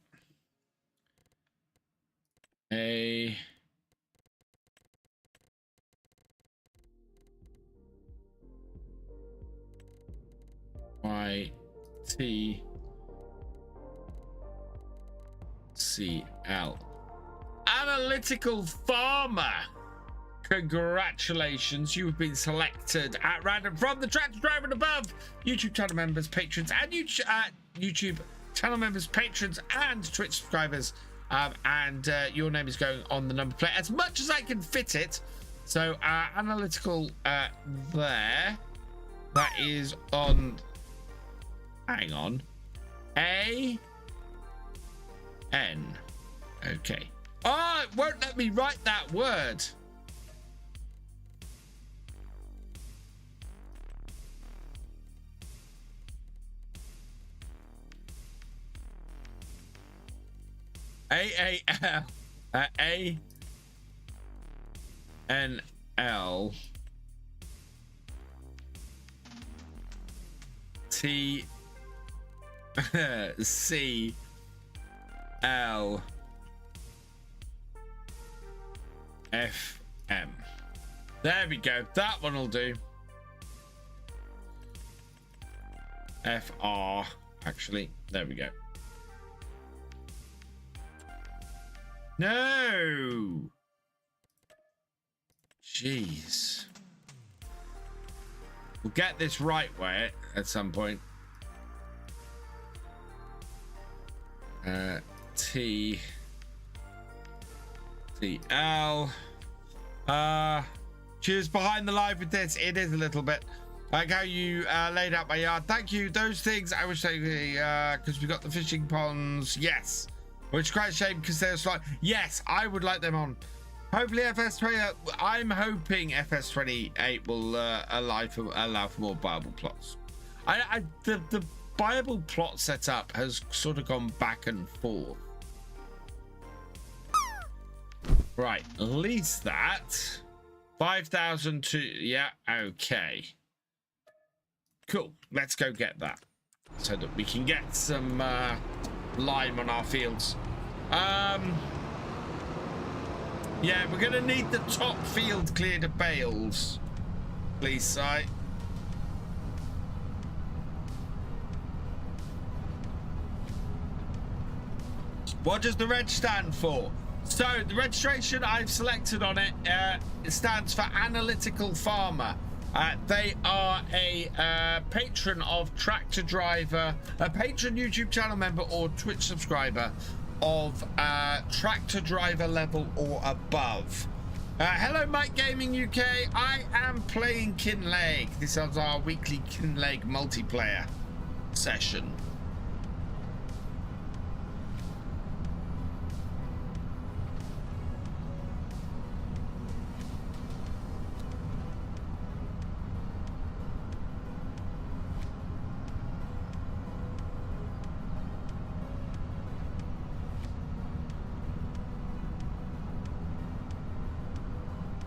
A... YTCL. Analytical Farmer. Congratulations, you have been selected at random from the tractor driver and above. YouTube channel members, patrons, and YouTube channel members, patrons, and Twitch subscribers. Your name is going on the number plate as much as I can fit it. So analytical there. That is on... Hang on. A-N. Okay. Oh, it won't let me write that word. A-A-L. A-N-L. T... C L F M. There we go. That one will do. F R. Actually, there we go. No. Jeez. We'll get this right way at some point. T L. Cheers behind the live with this. It is a little bit like how you laid out my yard. Thank you. Those things I wish they because we got the fishing ponds. Yes, which is quite a shame because they're slight. Yes, I would like them on. Hopefully FS20. I'm hoping FS28 will allow for more viable plots. The viable plot setup has sort of gone back and forth. Right, lease that. 5,000 to... Yeah, okay. Cool, let's go get that. So that we can get some lime on our fields. Yeah, we're going to need the top field cleared of bales. Please, Si. What does the reg stand for? So the registration I've selected on it, it stands for Analytical Farmer. They are a patron of Tractor Driver, a patron YouTube channel member or Twitch subscriber of Tractor Driver level or above. Hello, Mike Gaming UK. I am playing Kinlaig. This is our weekly Kinlaig multiplayer session.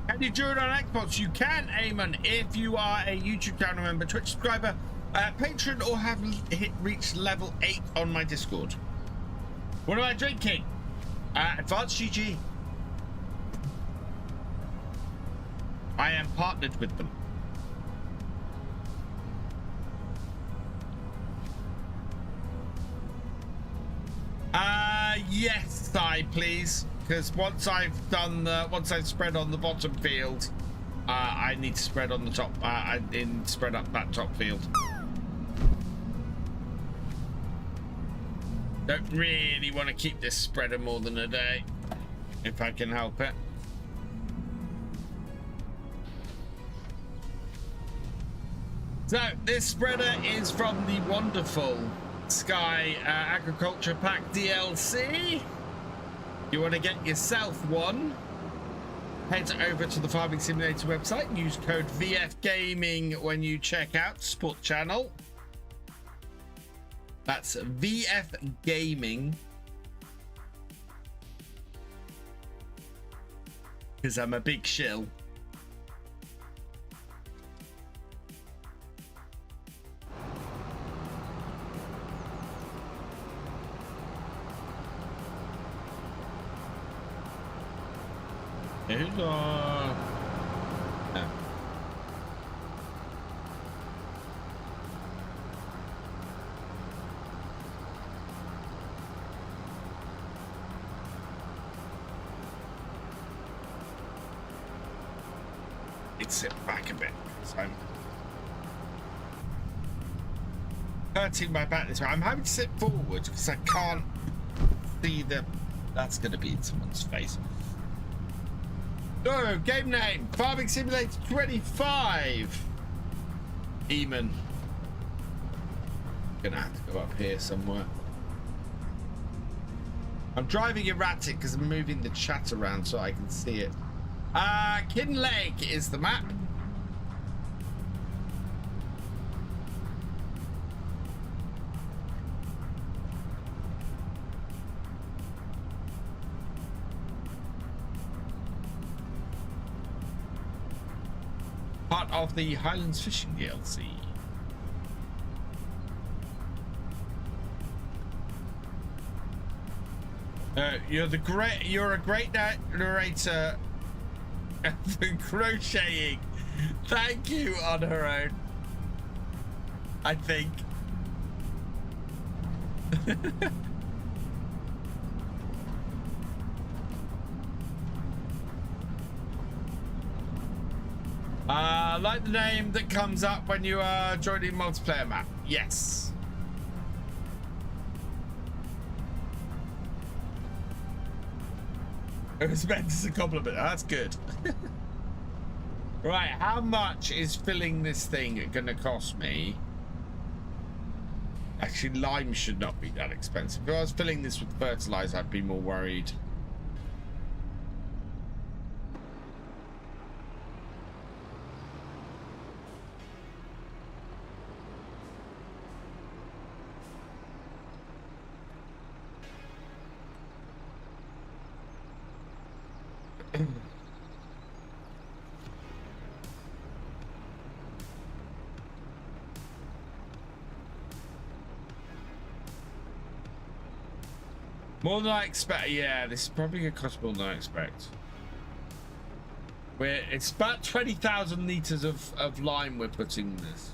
Can you do it on Xbox? You can, Eamon, if you are a YouTube channel member, Twitch subscriber, patron, or have reached level 8 on my Discord. What am I drinking? Advanced GG. I am partnered with them. Yes, please. Because once I've spread on the bottom field, I need to spread on the top. I didn't spread up that top field. Don't really want to keep this spreader more than a day, if I can help it. So this spreader is from the wonderful Sky Agriculture Pack DLC. You want to get yourself one, head over to the Farming Simulator website, use code VFGAMING when you check out, support channel. That's VFGAMING. Because I'm a big shill. Who's on? No. Let's sit back a bit because I'm hurting my back this way. I'm having to sit forward because I can't see the. That's going to be in someone's face. No, game name, Farming Simulator 25. Eamon. Gonna have to go up here somewhere. I'm driving erratic because I'm moving the chat around so I can see it. Kinlaig is the map. Part of the Highlands fishing DLC. You're a great narrator for crocheting. Thank you on her own. I think. Like the name that comes up when you are joining multiplayer map. Yes. It was meant as a compliment. That's good. Right, how much is filling this thing gonna cost me? Actually, lime should not be that expensive. If I was filling this with fertilizer, I'd be more worried. More than I expect. Yeah, this is probably gonna cost more than I expect. It's about 20,000 liters of lime we're putting in this.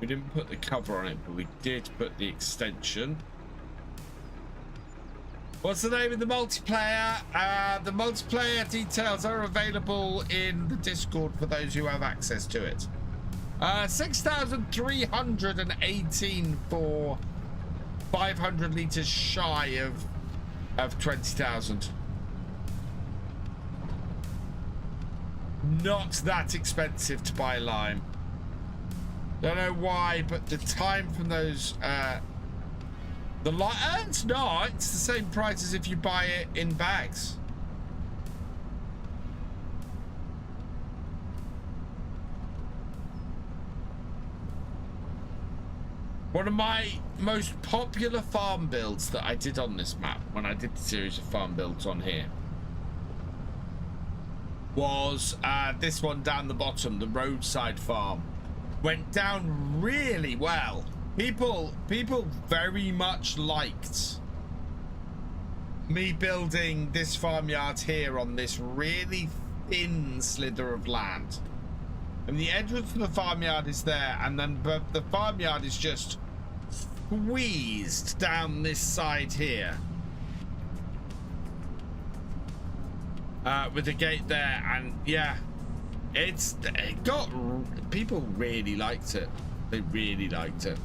We didn't put the cover on it, but we did put the extension. What's the name of the multiplayer? The multiplayer details are available in the Discord for those who have access to it. 6,318 for 500 liters shy of 20,000. Not that expensive to buy lime. Don't know why, but the time from those it's not. It's the same price as if you buy it in bags. One of my most popular farm builds that I did on this map, when I did the series of farm builds on here, was this one down the bottom, the roadside farm. Went down really well. People very much liked me building this farmyard here on this really thin slither of land. And the entrance for the farmyard is there, and then the farmyard is just squeezed down this side here. With the gate there, and yeah, it got, people really liked it. They really liked it.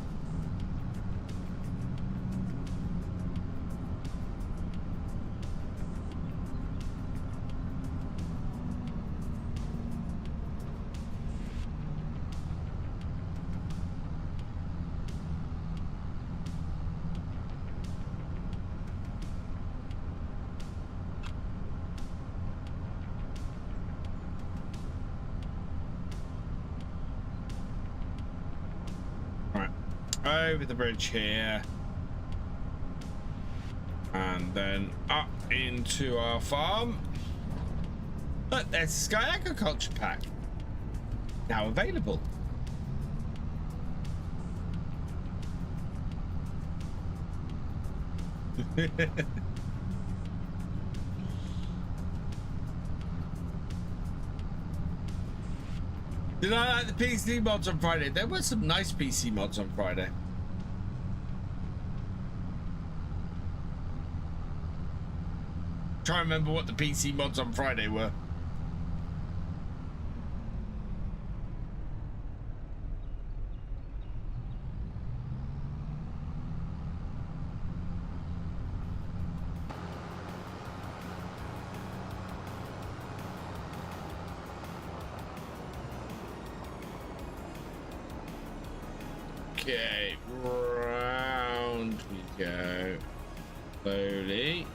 Over the bridge here, and then up into our farm. Look, there's Sky Agriculture Pack now available. Did I like the PC mods on Friday? There were some nice PC mods on Friday. Try to remember what the PC mods on Friday were. Okay, round we go. Slowly.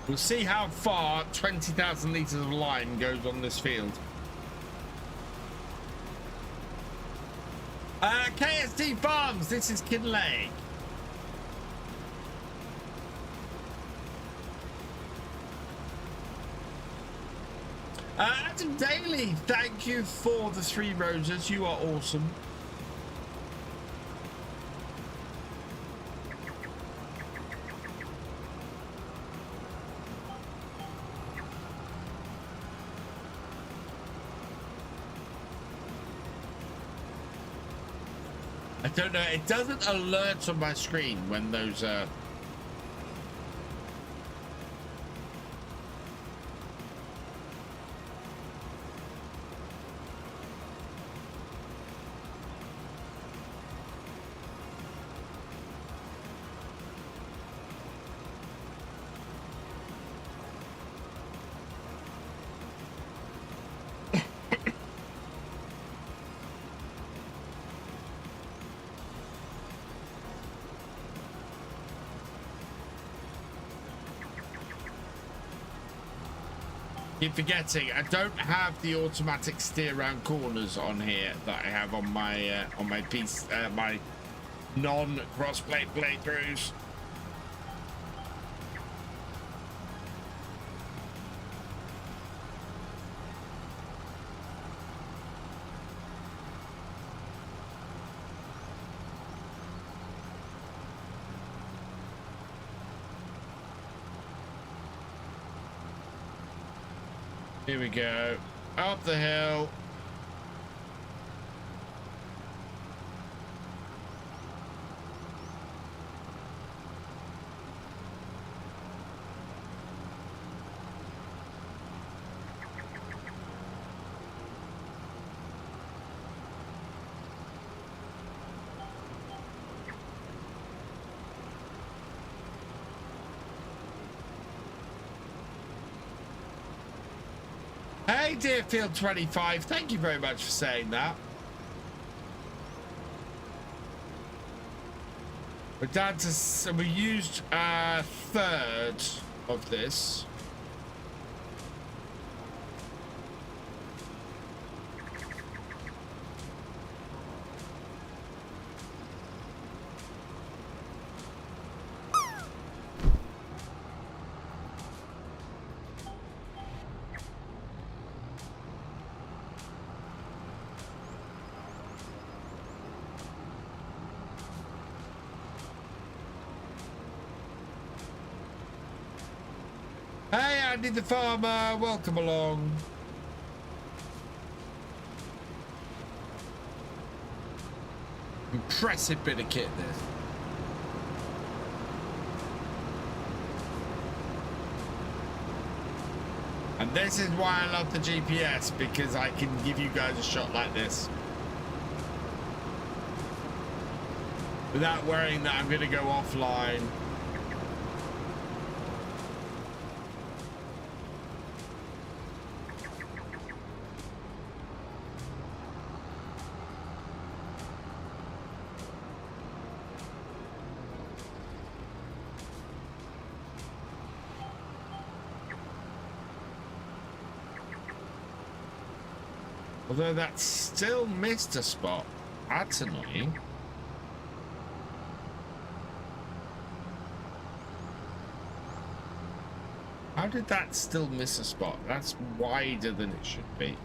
We'll see how far 20,000 litres of lime goes on this field. KSD Farms, this is Kinlaig. Adam Daly, thank you for the 3 roses. You are awesome. I don't know, it doesn't alert on my screen when those keep forgetting I don't have the automatic steer around corners on here that I have on my piece, my non-crossplay playthroughs. Here we go, up the hill. Hey, Deerfield25, thank you very much for saying that. We're down to, so we used a third of this. Hey, Andy the farmer, welcome along. Impressive bit of kit, this. And this is why I love the GPS, because I can give you guys a shot like this without worrying that I'm going to go offline. Although that still missed a spot. That's annoying. How did that still miss a spot? That's wider than it should be.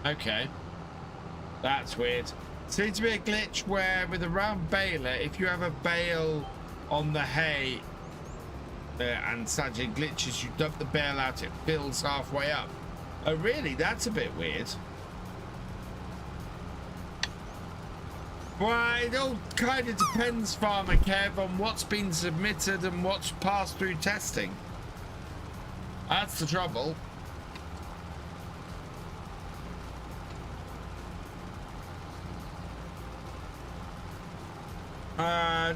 Okay, that's weird. Seems to be a glitch where with a round baler, if you have a bale on the hay and such, it glitches, you dump the bale out, it fills halfway up. Oh really? That's a bit weird. Well, it all kind of depends, Farmer Kev, on what's been submitted and what's passed through testing. That's the trouble.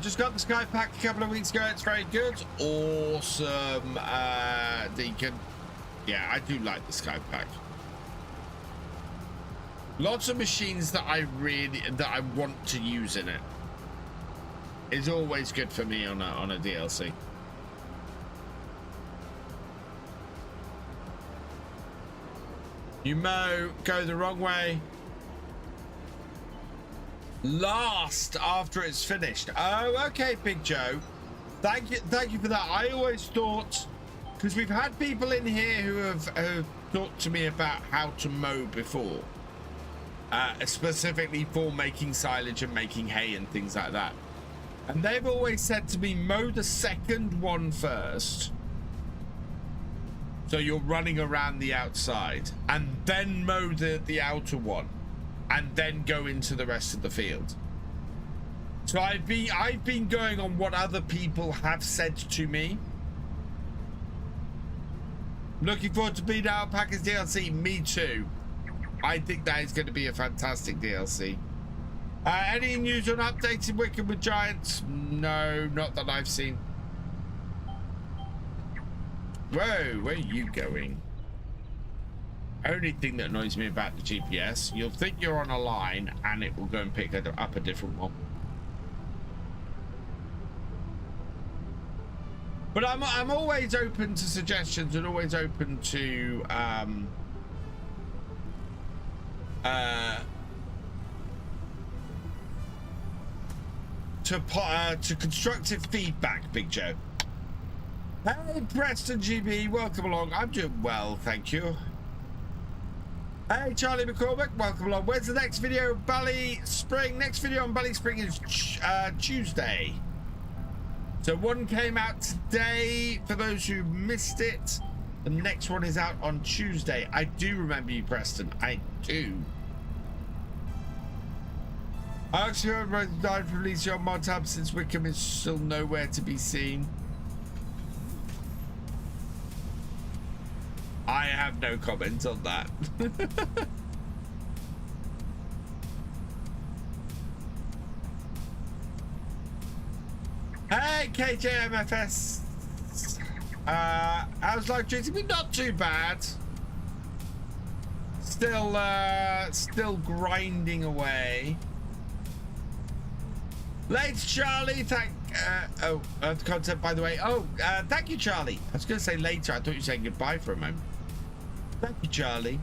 Just got the Sky Pack a couple of weeks ago. It's very good. Awesome, Deacon. Yeah, I do like the Sky Pack. Lots of machines that I want to use in it. It's always good for me on a DLC. You mow, go the wrong way. Last after it's finished. Oh, okay, Big Joe. Thank you for that. I always thought, because we've had people in here who have talked to me about how to mow before, specifically for making silage and making hay and things like that, and they've always said to me, mow the second one first, so you're running around the outside, and then mow the outer one, and then go into the rest of the field. So I've been going on what other people have said to me. Looking forward to being Alpaca's DLC. Me too. I think that is going to be a fantastic DLC. Any news on updated Wickham with Giants? No, not that I've seen. Whoa, where are you going? Only thing that annoys me about the GPS, you'll think you're on a line and it will go and pick up a different one. But I'm always open to suggestions and always open to constructive feedback, Big Joe. Hey, Preston GB, welcome along. I'm doing well, thank you. Hey, Charlie McCormick, welcome along. Where's the next video? Bally Spring. Next video on Bally Spring is Tuesday. So one came out today for those who missed it. The next one is out on Tuesday. I do remember you, Preston. I do. I actually heard died from release on mod tab since Wickham is still nowhere to be seen. I have no comment on that. Hey, KJMFS. How's life treating me? Not too bad. Still grinding away. Late Charlie, the content, by the way. Thank you, Charlie. I was going to say later. I thought you were saying goodbye for a moment. Thank you, Charlie.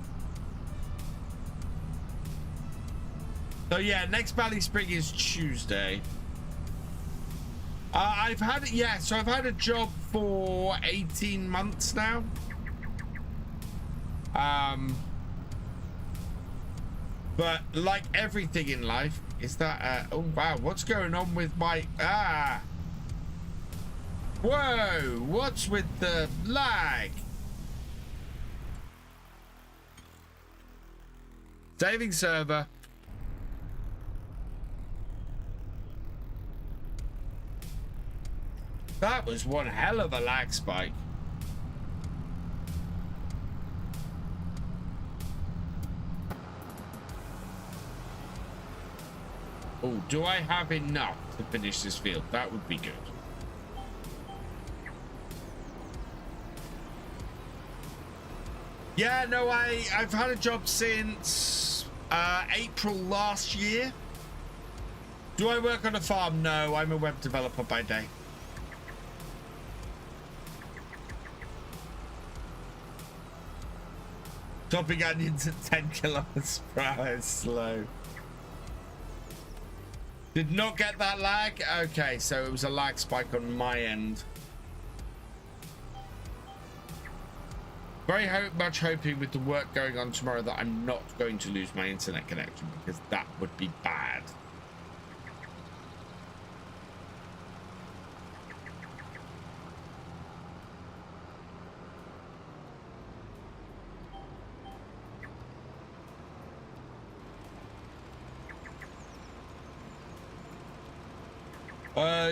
So yeah, next Valley Spring is Tuesday. I've had a job for 18 months now. But like everything in life, is that oh wow, what's going on with my whoa, what's with the lag? Saving server. That was one hell of a lag spike. Oh, do I have enough to finish this field? That would be good. Yeah, no, I've had a job since April last year. Do I work on a farm? No, I'm a web developer by day. Chopping onions at 10 kilometers per hour is slow. Did not get that lag? Okay, so it was a lag spike on my end. Very much hoping with the work going on tomorrow that I'm not going to lose my internet connection, because that would be bad.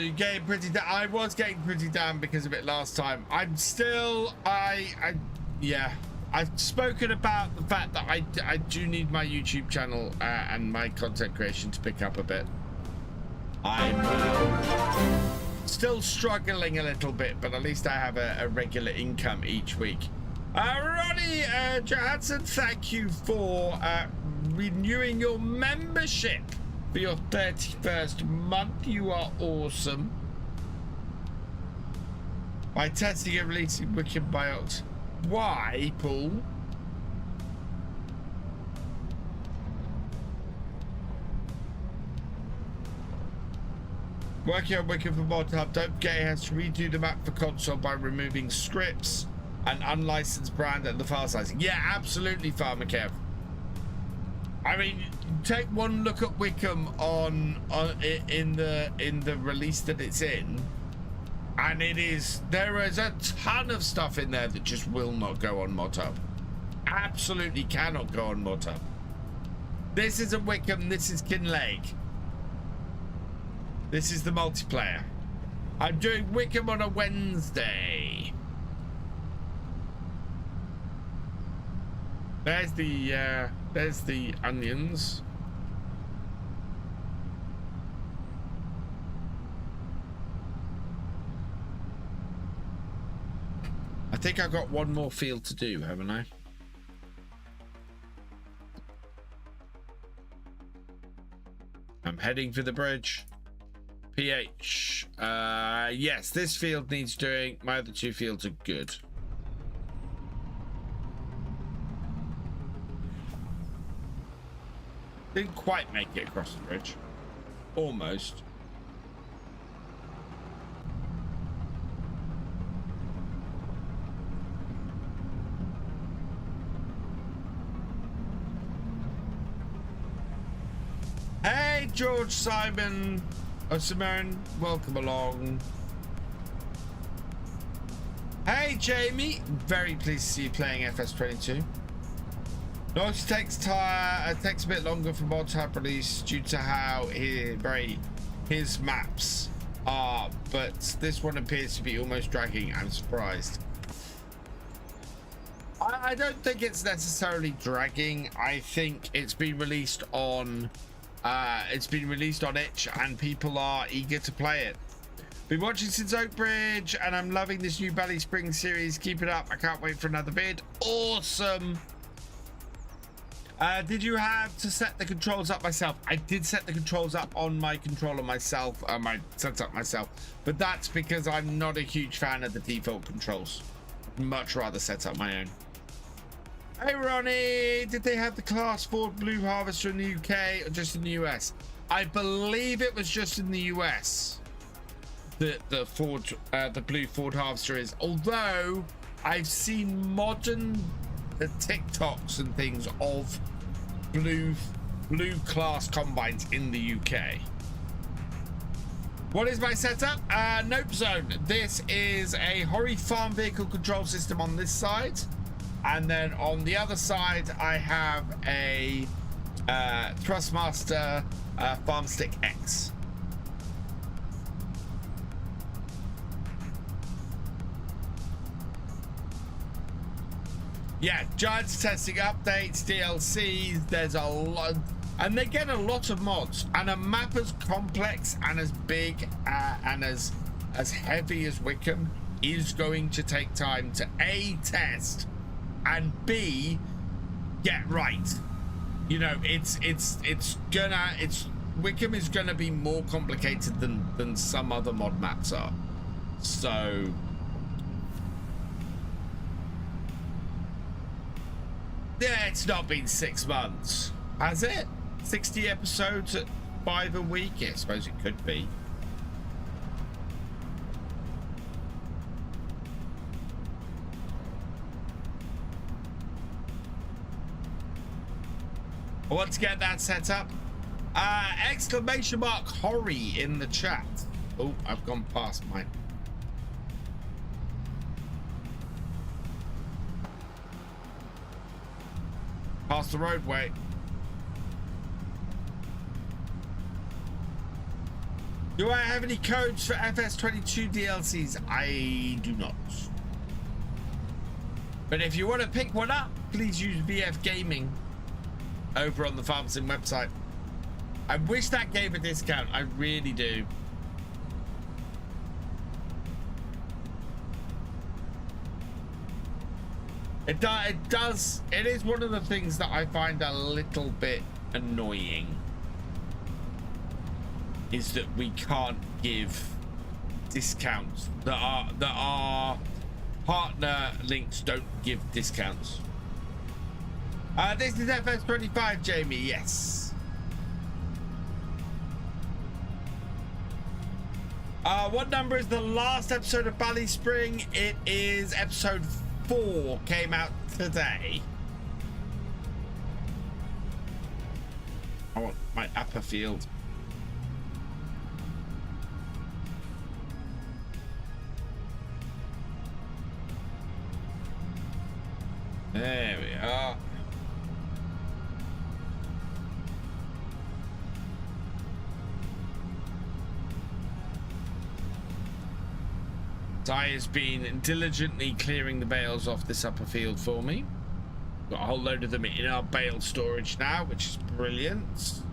You're getting pretty down. I was getting pretty down because of it last time. I'm still, yeah. I've spoken about the fact that I do need my YouTube channel and my content creation to pick up a bit. I'm still struggling a little bit, but at least I have a regular income each week. Ronnie Johansson, thank you for renewing your membership for your 31st month. You are awesome. By testing and releasing Wicked Biox. Why, Paul? Working on Wicked for Mod Hub. Don't forget it has to redo the map for console by removing scripts and unlicensed brand and the file sizing. Yeah, absolutely, Farmer Kev. I mean, take one look at Wickham in the release that it's in, and there is a ton of stuff in there that just will not go on ModHub. Absolutely cannot go on ModHub. This isn't Wickham, this is Kinlaig. This is the multiplayer. I'm doing Wickham on a Wednesday. There's the onions. I think I've got one more field to do, haven't I? I'm heading for the bridge. PH. Yes, this field needs doing. My other two fields are good. Didn't quite make it across the bridge. Almost. Hey, George Simon. Simone, welcome along. Hey, Jamie. Very pleased to see you playing FS25. Noise takes a bit longer for mod tab release due to how his maps are, but this one appears to be almost dragging. I'm surprised. I don't think it's necessarily dragging. I think it's been released on itch, and people are eager to play it. Been watching since Oakbridge, and I'm loving this new Valley Spring series. Keep it up. I can't wait for another vid. Awesome. Did you have to set the controls up myself? I did set the controls up on my controller myself, my setup myself, but that's because I'm not a huge fan of the default controls. I'd much rather set up my own. Hey Ronnie, did they have the Class 4 Blue Harvester in the UK or just in the US? I believe it was just in the US. The blue Ford Harvester is, although I've seen modern TikToks and things of blue class combines in the UK. What is my setup? Nope Zone. This is a Hori farm vehicle control system on this side, and then on the other side I have a Thrustmaster Farm Stick X. Yeah, Giants testing updates, DLCs. There's a lot, and they get a lot of mods. And a map as complex and as big and as heavy as Wickham is going to take time to A, test, and B, get right. You know, Wickham is gonna be more complicated than some other mod maps are. So. Yeah, it's not been 6 months, has it? 60 episodes at 5 a week? Yeah, I suppose it could be. I want to get that set up. Exclamation mark Hori in the chat. Oh, I've gone past mine. Past the roadway. Do I have any codes for FS25 DLCs? I do not. But if you want to pick one up, please use VFGAMING over on the FarmSim website. I wish that gave a discount. I really do. It does. It is one of the things that I find a little bit annoying, is that we can't give discounts. That our partner links don't give discounts. This is FS25, Jamie. Yes. What number is the last episode of Valley Spring? It is episode 4, came out today. I want my upper field. There we are. Ty has been diligently clearing the bales off this upper field for me. Got a whole load of them in our bale storage now, which is brilliant.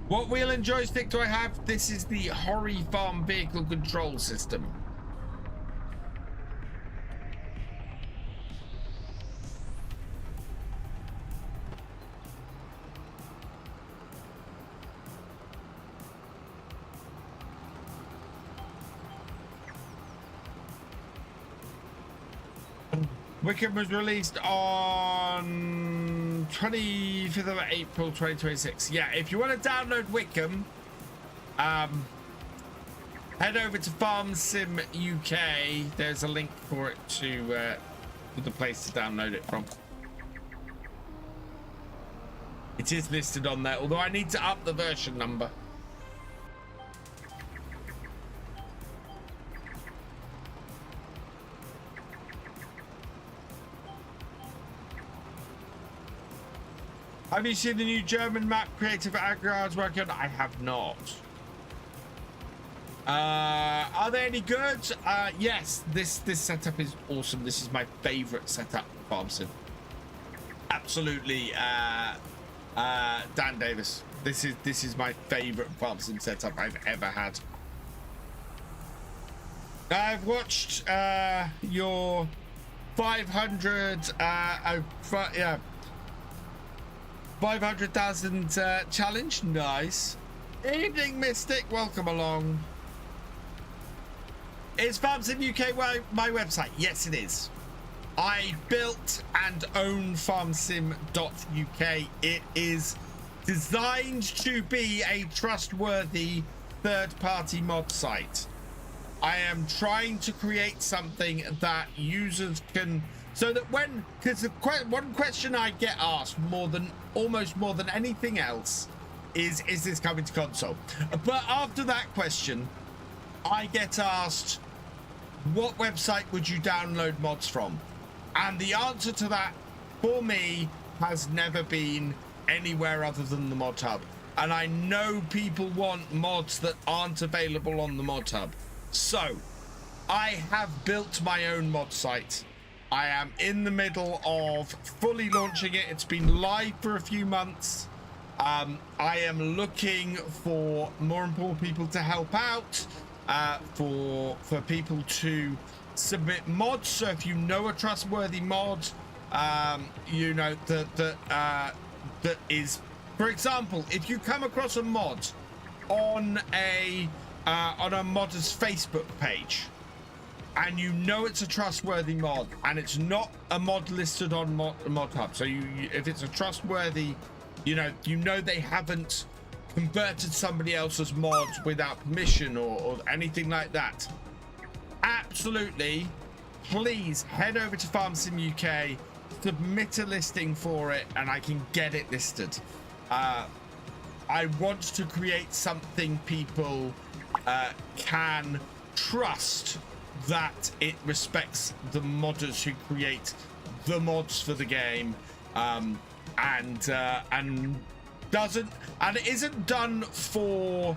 What wheel and joystick do I have? This is the Hori Farm Vehicle Control System. Wickham was released on 25th of April 2026. Yeah, if you want to download Wickham, head over to FarmSim UK. There's a link for it to the place to download it from. It is listed on there, although I need to up the version number. Have you seen the new German map Creative Agrar's working on? I have not. Are they any good? Yes, this setup is awesome. This is my favorite setup for Farm Sim. Absolutely, Dan Davis. This is my favorite Farm Sim setup I've ever had. I've watched your 500,000 challenge. Nice. Evening Mystic, welcome along. Is Farm Sim UK my website? Yes, it is. I built and own farmsim.uk. It is designed to be a trustworthy third-party mod site. I am trying to create something that users can, so that when, because one question I get asked almost more than anything else is this coming to console? But after that question, I get asked, what website would you download mods from? And the answer to that, for me, has never been anywhere other than the Mod Hub. And I know people want mods that aren't available on the Mod Hub. So, I have built my own mod site. I am in the middle of fully launching it. It's been live for a few months. I am looking for more and more people to help out, for people to submit mods. So if you know a trustworthy mod, you know that is, for example, if you come across a mod on a modder's Facebook page, and you know it's a trustworthy mod, and it's not a mod listed on Mod Hub, so if it's a trustworthy, you know they haven't converted somebody else's mod without permission or anything like that, absolutely, please head over to Farm Sim UK, submit a listing for it, and I can get it listed. I want to create something people can trust, that it respects the modders who create the mods for the game, and it isn't done for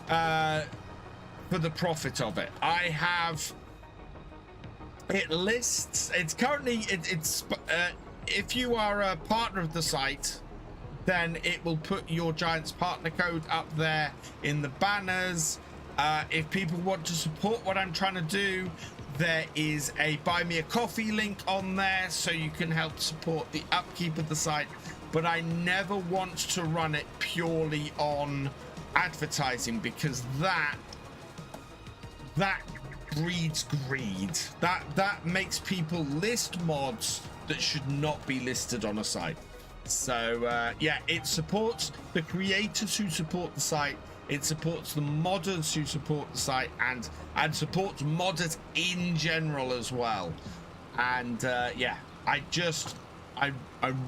the profit of it. I have it lists. It's currently it's if you are a partner of the site, then it will put your Giants partner code up there in the banners. If people want to support what I'm trying to do, there is a buy me a coffee link on there, so you can help support the upkeep of the site. But I never want to run it purely on advertising, because that breeds greed. That makes people list mods that should not be listed on a site. So yeah, it supports the creators who support the site. It supports the modders who support the site, and supports modders in general as well. And yeah, I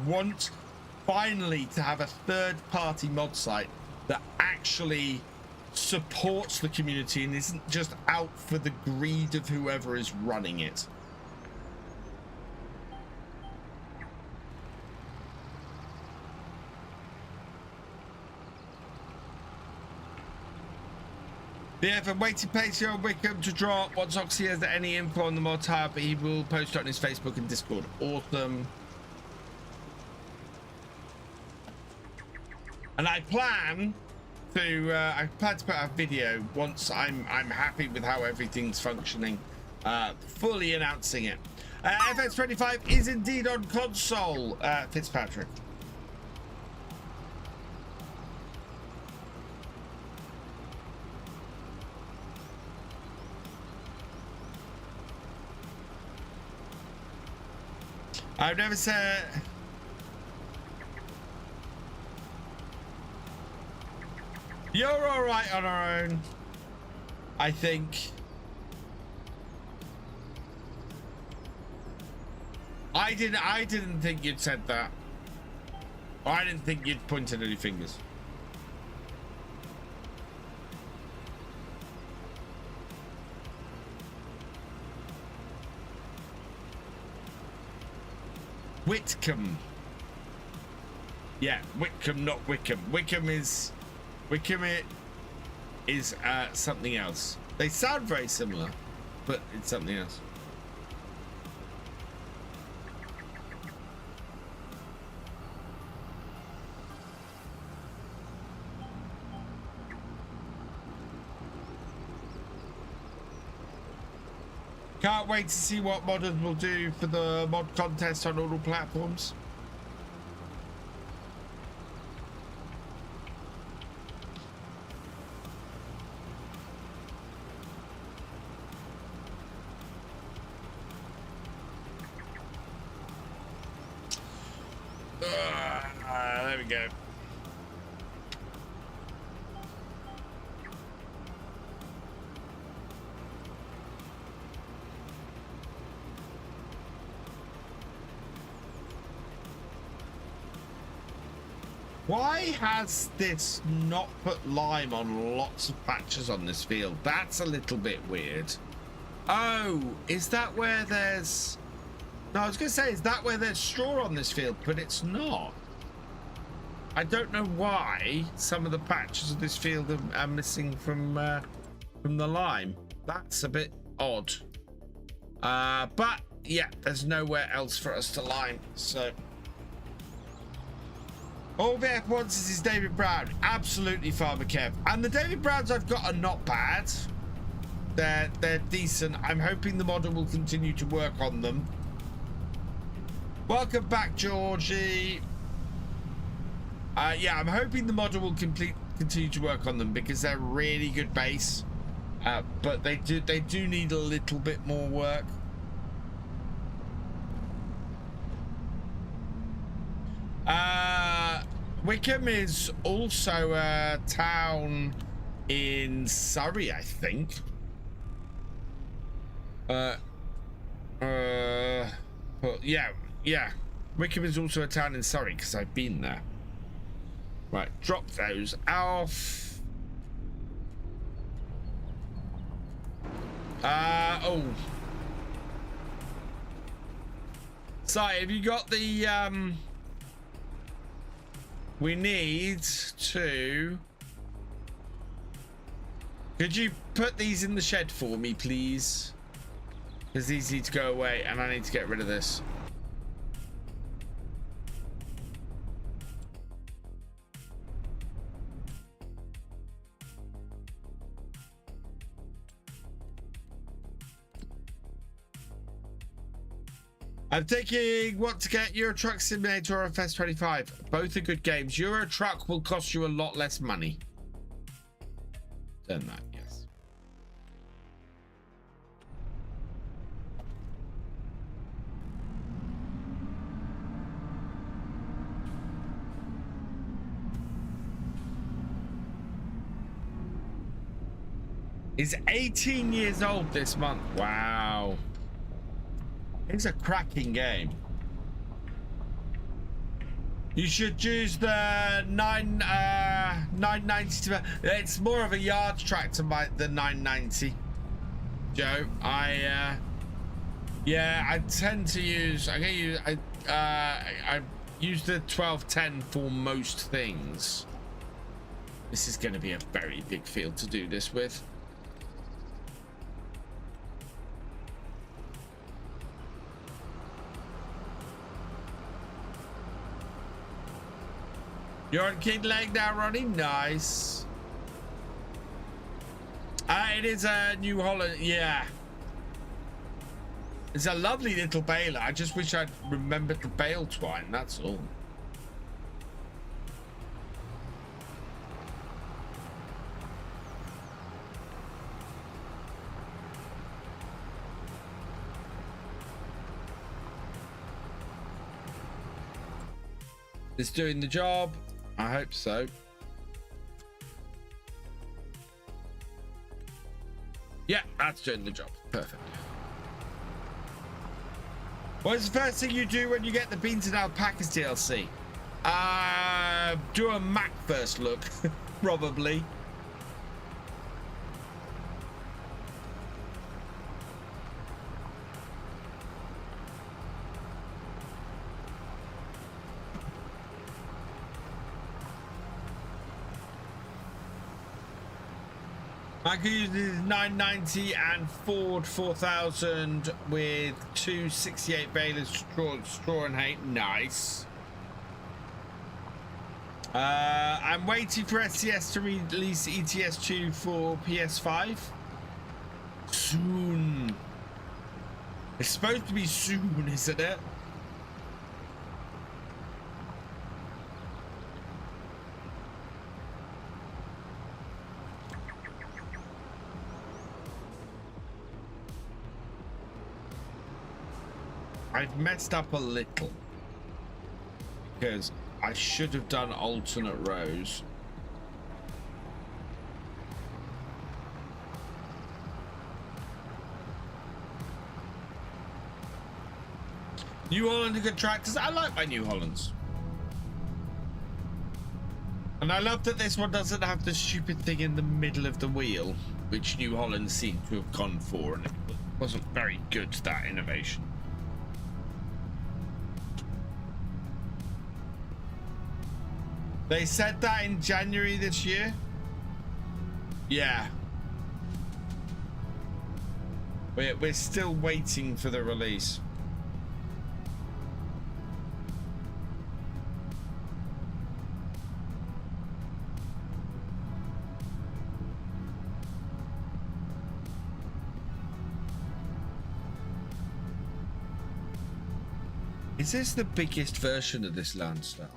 want finally to have a third-party mod site that actually supports the community and isn't just out for the greed of whoever is running it. Yeah, if I'm waiting patiently on Wickham to drop, once Oxy has any info on the mod tab, he will post it on his Facebook and Discord. Awesome. And I plan to put out a video once I'm happy with how everything's functioning, fully announcing it. FS25 is indeed on console, Fitzpatrick. I've never said. You're all right on our own, I think. I didn't think you'd said that. I didn't think you'd pointed any fingers. Whitcomb. Yeah, Whitcomb, not Wickham. Wickham is something else. They sound very similar, but it's something else. Can't wait to see what modders will do for the mod contest on all platforms. There we go. Why has this not put lime on lots of patches on this field? That's a little bit weird. Oh, is that where there's... No, I was going to say, is that where there's straw on this field? But it's not. I don't know why some of the patches of this field are missing from the lime. That's a bit odd. But, yeah, there's nowhere else for us to lime, so... All VF wants is David Brown. Absolutely, Farmer Kev. And the David Browns I've got are not bad. They're decent. I'm hoping the model will continue to work on them. Welcome back, Georgie. Yeah, I'm hoping the model will continue to work on them because they're really good base. But they do need a little bit more work. Wickham is also a town in Surrey, I think. But yeah. Wickham is also a town in Surrey because I've been there. Right, drop those off. Oh. Sorry, have you got the we need to... Could you put these in the shed for me, please? Because these need to go away and I need to get rid of this. I'm taking what to get Euro Truck Simulator or FS25. Both are good games. Euro Truck will cost you a lot less money than that, yes. He's 18 years old this month. Wow. It's a cracking game. You should use the 990 to... It's more of a yard tractor than 990. Joe, I tend to use... I use the 1210 for most things. This is going to be a very big field to do this with. You're on Kinlaig now, Ronnie? Nice. It is a New Holland, yeah. It's a lovely little baler. I just wish I'd remembered the bale twine, that's all. It's doing the job. I hope so. Yeah, that's doing the job. Perfect. What's the first thing you do when you get the Beans and Alpacas DLC? Do a Mac first look, probably. Michael uses 990 and Ford 4000 with 268 balers, straw and hay. Nice. I'm waiting for SCS to release ETS2 for PS5. Soon. It's supposed to be soon, isn't it? I've messed up a little because I should have done alternate rows. New Holland are good tractors. I like my New Hollands. And I love that this one doesn't have the stupid thing in the middle of the wheel, which New Holland seem to have gone for, and it wasn't very good, that innovation. They said that in January this year. Yeah. We're still waiting for the release. Is this the biggest version of this land style?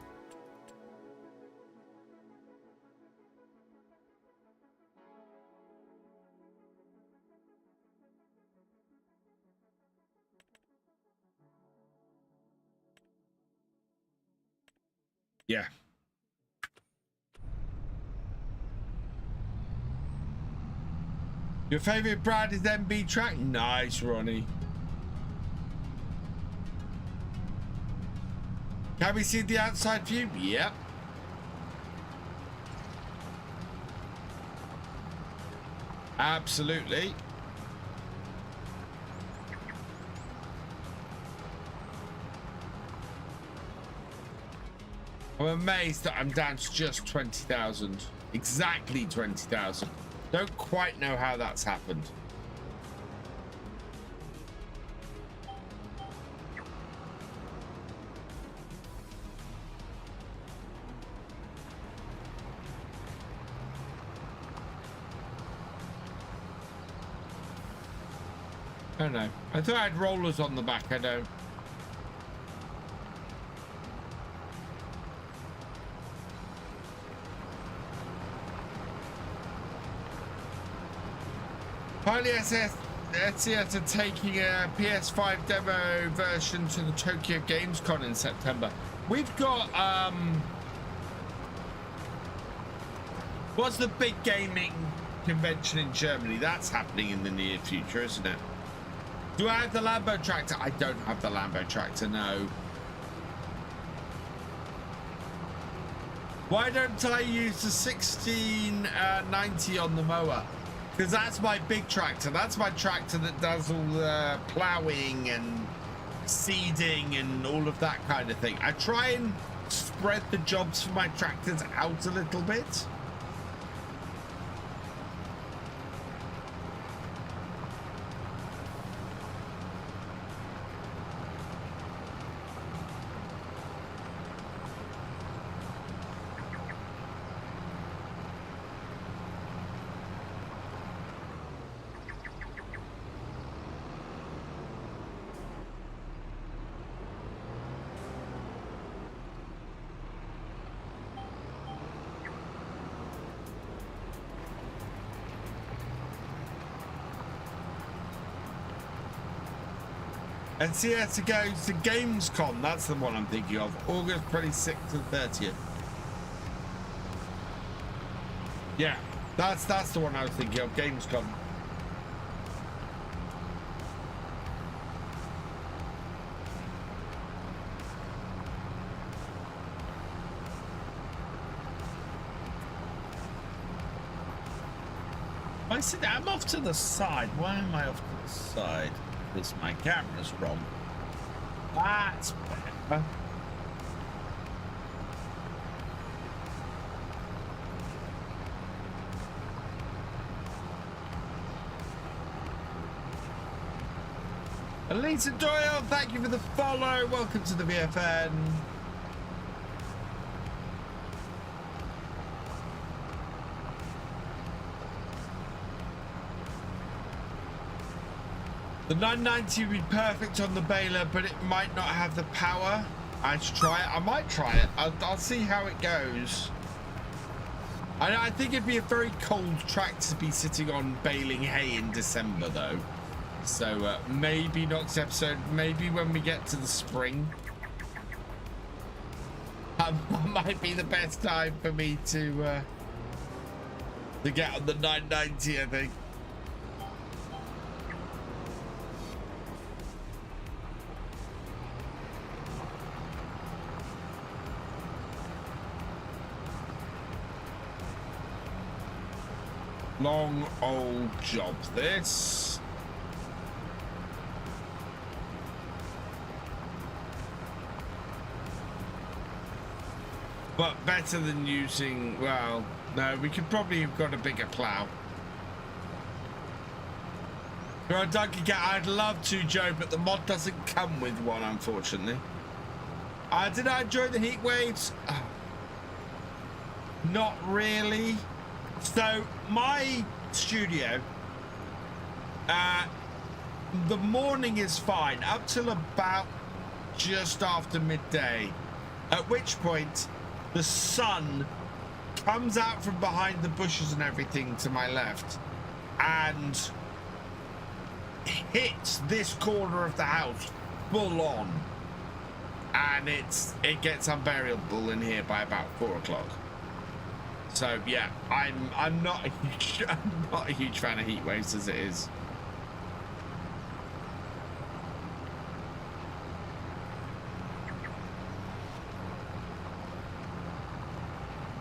Yeah. Your favorite brand is MB Track? Nice, Ronnie. Can we see the outside view? Yep. Absolutely. I'm amazed that I'm down to just 20,000. Exactly 20,000. Don't quite know how that's happened. I don't know. I thought I had rollers on the back. I don't. Finally, SCS are taking a PS5 demo version to the Tokyo Games Con in September. We've got what's the big gaming convention in Germany? That's happening in the near future, isn't it? Do I have the Lambo tractor? I don't have the Lambo tractor, no. Why don't I use the 1690 on the mower? Because that's my big tractor. That's my tractor that does all the ploughing and seeding and all of that kind of thing. I try and spread the jobs for my tractors out a little bit. And see, to go to Gamescom, that's the one I'm thinking of. August 26th and 30th. Yeah, that's the one I was thinking of, Gamescom. I see that I'm off to the side. Why am I off to the side? Because my camera's wrong. That's better. Lisa Doyle, thank you for the follow. Welcome to the VFN. The 990 would be perfect on the baler, but it might not have the power. I should try it. I might try it. I'll see how it goes. I think it'd be a very cold track to be sitting on baling hay in December, though. So maybe not this episode. Maybe when we get to the spring. That might be the best time for me to get on the 990, I think. Long old job, this. But better than using, well, no, we could probably have got a bigger plow. Well, Donkey Cat, I'd love to, Joe, but the mod doesn't come with one, unfortunately. Did I enjoy the heat waves? Oh, not really. So my studio, the morning is fine up till about just after midday, at which point the sun comes out from behind the bushes and everything to my left and hits this corner of the house full on, and it gets unbearable in here by about 4 o'clock. So yeah, I'm not a huge fan of heat waves as it is.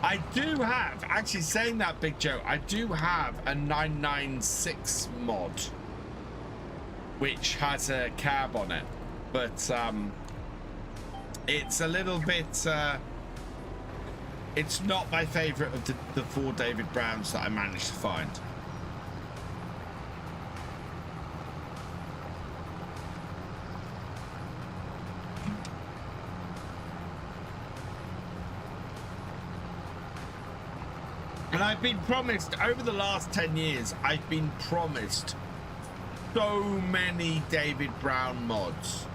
I do have, actually saying that, Big Joe, I do have a 996 mod which has a cab on it, but it's a little bit it's not my favorite of the 4 David Browns that I managed to find. And I've been promised, over the last 10 years, I've been promised so many David Brown mods.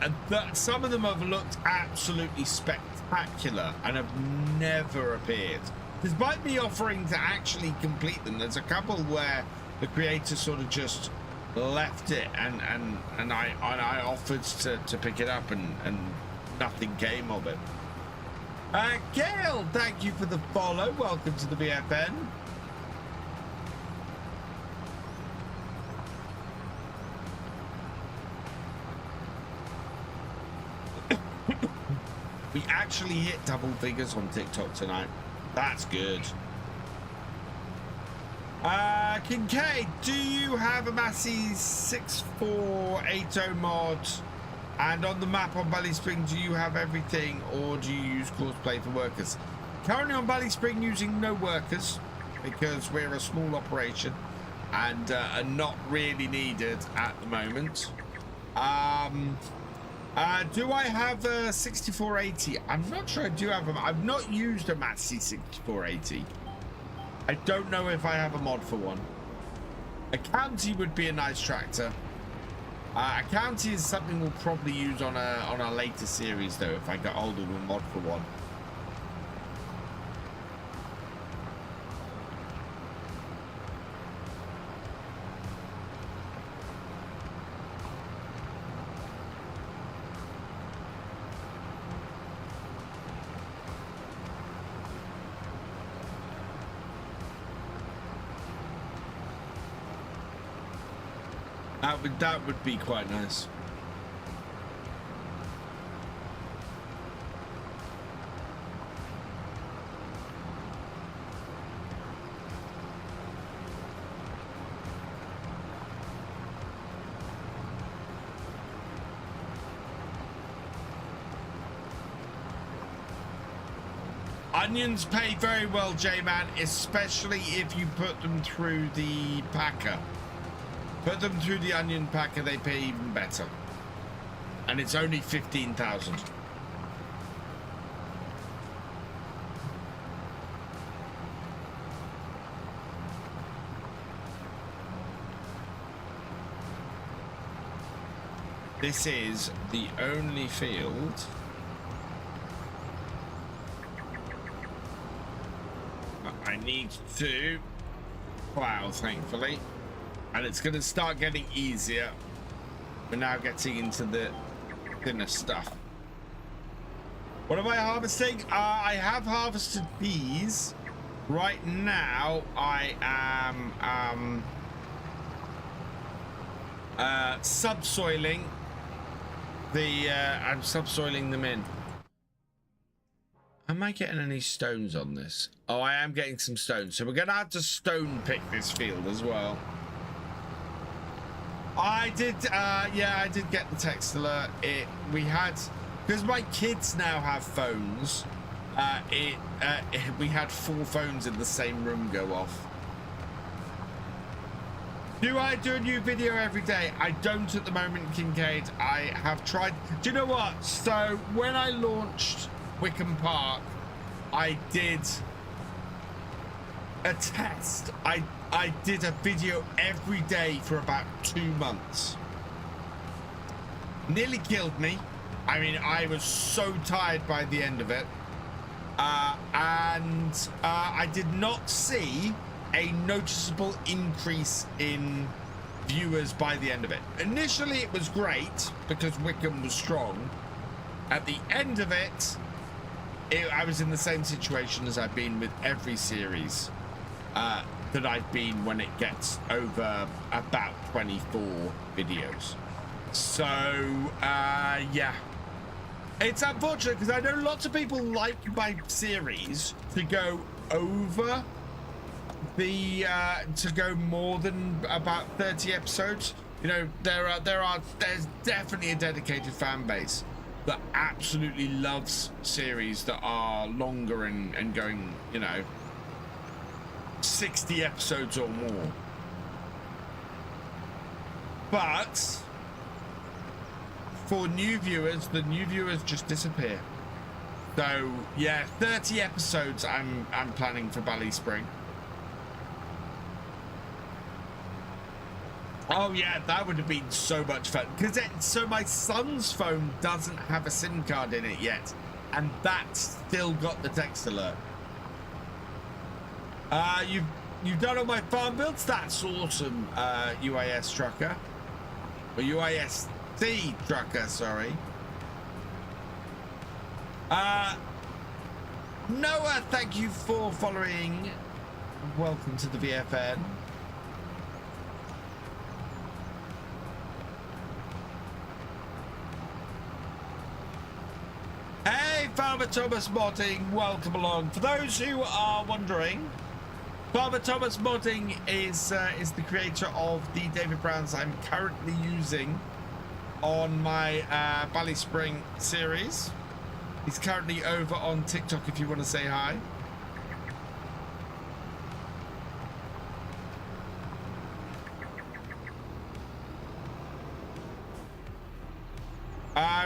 And some of them have looked absolutely spectacular and have never appeared. Despite me offering to actually complete them, there's a couple where the creator sort of just left it and I offered to pick it up and nothing came of it. Gail, thank you for the follow. Welcome to the BFN. We actually hit double figures on TikTok tonight. That's good. Kincaid, do you have a Massey 6480 mod? And on the map on Valley Spring, do you have everything, or do you use Courseplay for workers? Currently on Valley Spring, using no workers because we're a small operation and are not really needed at the moment. Do I have a 6480? I'm not sure I do have them. I've not used a Massey 6480. I don't know if I have a mod for one. A County would be a nice tractor. A County is something we'll probably use on a later series, though, if I get older with a mod for one. That would be quite nice. Onions pay very well, J-Man, especially if you put them through the packer. Put them through the onion pack and they pay even better. And it's only 15,000. This is the only field I need to plow, thankfully, and it's going to start getting easier. We're now getting into the thinner stuff. What am I harvesting? I have harvested peas. Right now I am subsoiling the I'm subsoiling them in. Am I getting any stones on this? Oh, I am getting some stones. So we're going to have to stone pick this field as well. I did, yeah, I did get the text alert. We had, because my kids now have phones, we had 4 phones in the same room go off. Do I do a new video every day? I don't at the moment, Kincaid. I have tried. Do you know what? So when I launched Wickham Park, I did a test. I did a video every day for about 2 months. Nearly killed me. I mean, I was so tired by the end of it. And I did not see a noticeable increase in viewers by the end of it. Initially, it was great because Wickham was strong. At the end of it, I was in the same situation as I've been with every series that I've been when it gets over about 24 videos. So, yeah. It's unfortunate because I know lots of people like my series to go over the, to go more than about 30 episodes. You know, there's definitely a dedicated fan base that absolutely loves series that are longer and going, you know, 60 episodes or more. But for new viewers, the new viewers just disappear. So yeah, 30 episodes I'm planning for Ballyspring. Oh yeah, that would have been so much fun. Because so my son's phone doesn't have a SIM card in it yet, and that's still got the text alert. You've done all my farm builds. That's awesome, UIS trucker, or UIST trucker. Sorry. Noah, thank you for following. Welcome to the VFN. Hey, Farmer Thomas Modding, welcome along. For those who are wondering, Farmer Thomas Modding is the creator of the David Browns I'm currently using on my Ballyspring series. He's currently over on TikTok if you want to say hi.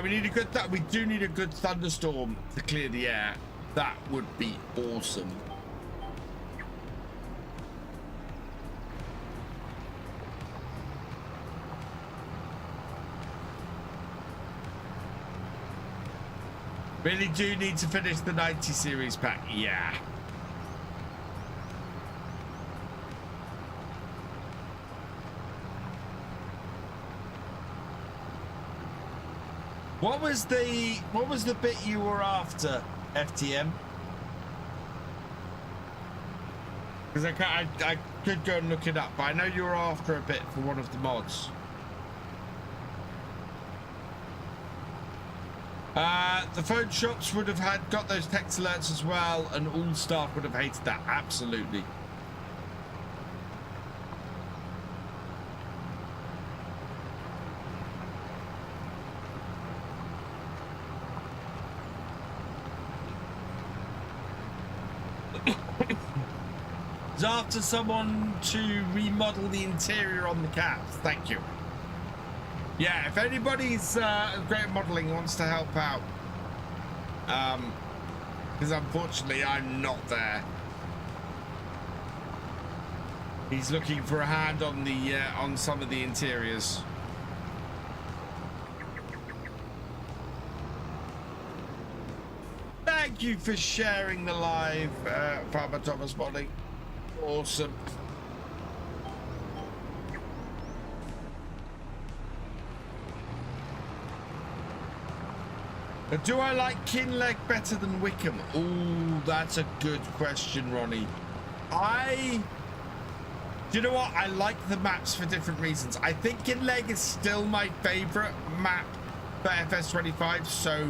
We do need a good thunderstorm to clear the air. That would be awesome. Really do need to finish the 90 series pack. Yeah. What was the bit you were after, FTM? Because I could go and look it up, but I know you were after a bit for one of the mods. The phone shops would have got those text alerts as well, and all staff would have hated that. Absolutely. It's after someone to remodel the interior on the cabs. Thank you. Yeah, if anybody's great at modeling wants to help out, because unfortunately I'm not there. He's looking for a hand on the on some of the interiors. Thank you for sharing the live, Farmer Thomas Modding. Awesome. Do I like Kinlaig better than Wickham? Ooh, that's a good question, Ronnie. Do you know what? I like the maps for different reasons. I think Kinlaig is still my favorite map for FS25, so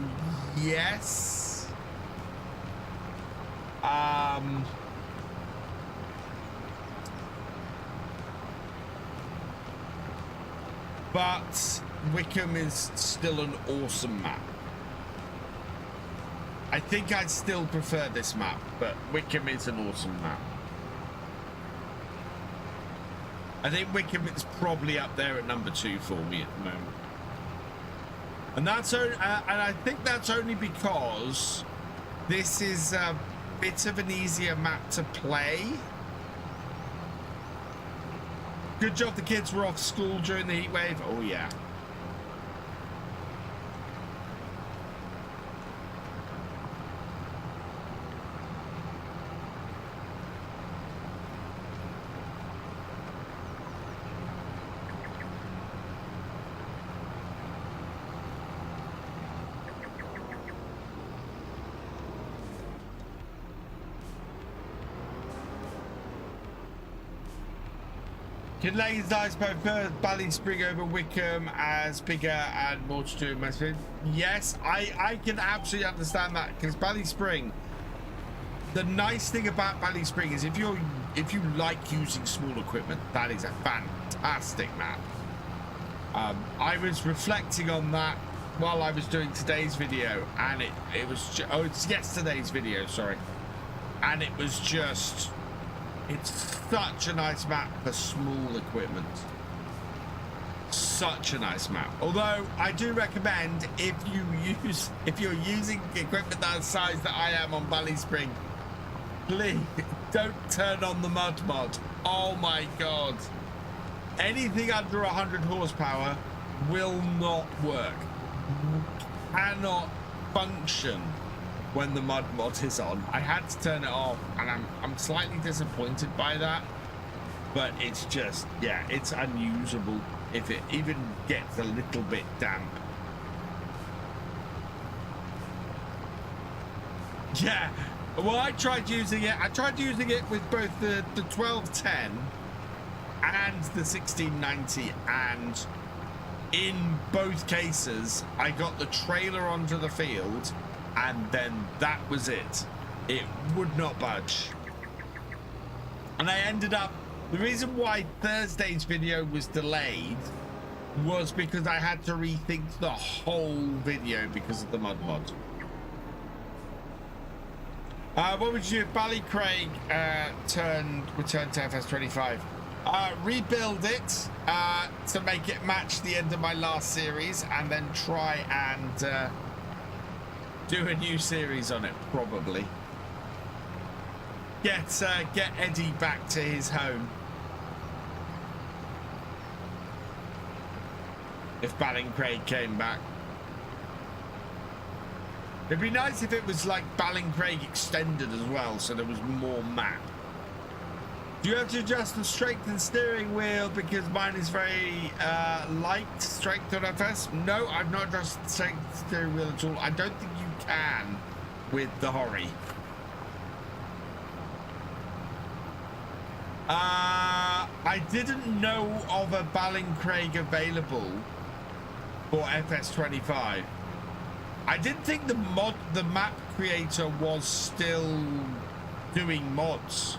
yes. But Wickham is still an awesome map. I think I'd still prefer this map, but Wickham is an awesome map. I think Wickham is probably up there at number 2 for me at the moment. And that's and I think that's only because this is a bit of an easier map to play. Good job the kids were off school during the heat wave. Oh yeah. Kinlaig is nice, but Ballyspring over Wickham as bigger and more to do in my spin. Yes, I can absolutely understand that, because Ballyspring, the nice thing about Ballyspring is if you like using small equipment, that is a fantastic map. I was reflecting on that while I was doing today's video, and it was it's yesterday's video, sorry, and it was just. It's such a nice map for small equipment. Such a nice map. Although I do recommend if you're using equipment that size that I am on Ballyspring, please don't turn on the mud mod. Oh my god. Anything under 100 horsepower will not work. Cannot function when the mud mod is on. I had to turn it off, and I'm slightly disappointed by that, but it's just, yeah, it's unusable if it even gets a little bit damp. Yeah, well, I tried using it with both the 1210 and the 1690, and in both cases I got the trailer onto the field, and then that was it. It would not budge. And I ended up, the reason why Thursday's video was delayed was because I had to rethink the whole video because of the mud mod. What would you do if Ballycraig returned to FS25? Rebuild it to make it match the end of my last series, and then try and do a new series on it, probably. Get Eddie back to his home. If Ballycraig came back. It'd be nice if it was like Ballycraig extended as well, so there was more map. Do you have to adjust the strength and steering wheel because mine is very light strength on FS? No, I've not adjusted the strength and steering wheel at all. I don't think you can with the Hori. I didn't know of a Ballycraig available for FS25. I didn't think the map creator was still doing mods.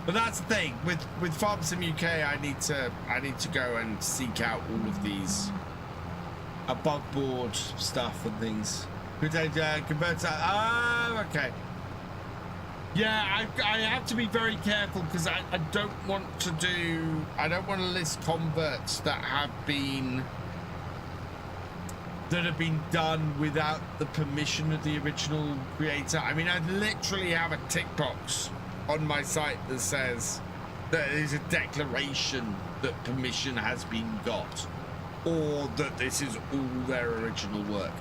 But that's the thing with Farm Sim UK. I need to go and seek out all of these above board stuff and things. Could I convert that? Oh, okay. Yeah, I have to be very careful because I don't want to list converts that have been done without the permission of the original creator. I mean, I literally have a tick box on my site that says that there's a declaration that permission has been got, or that this is all their original work.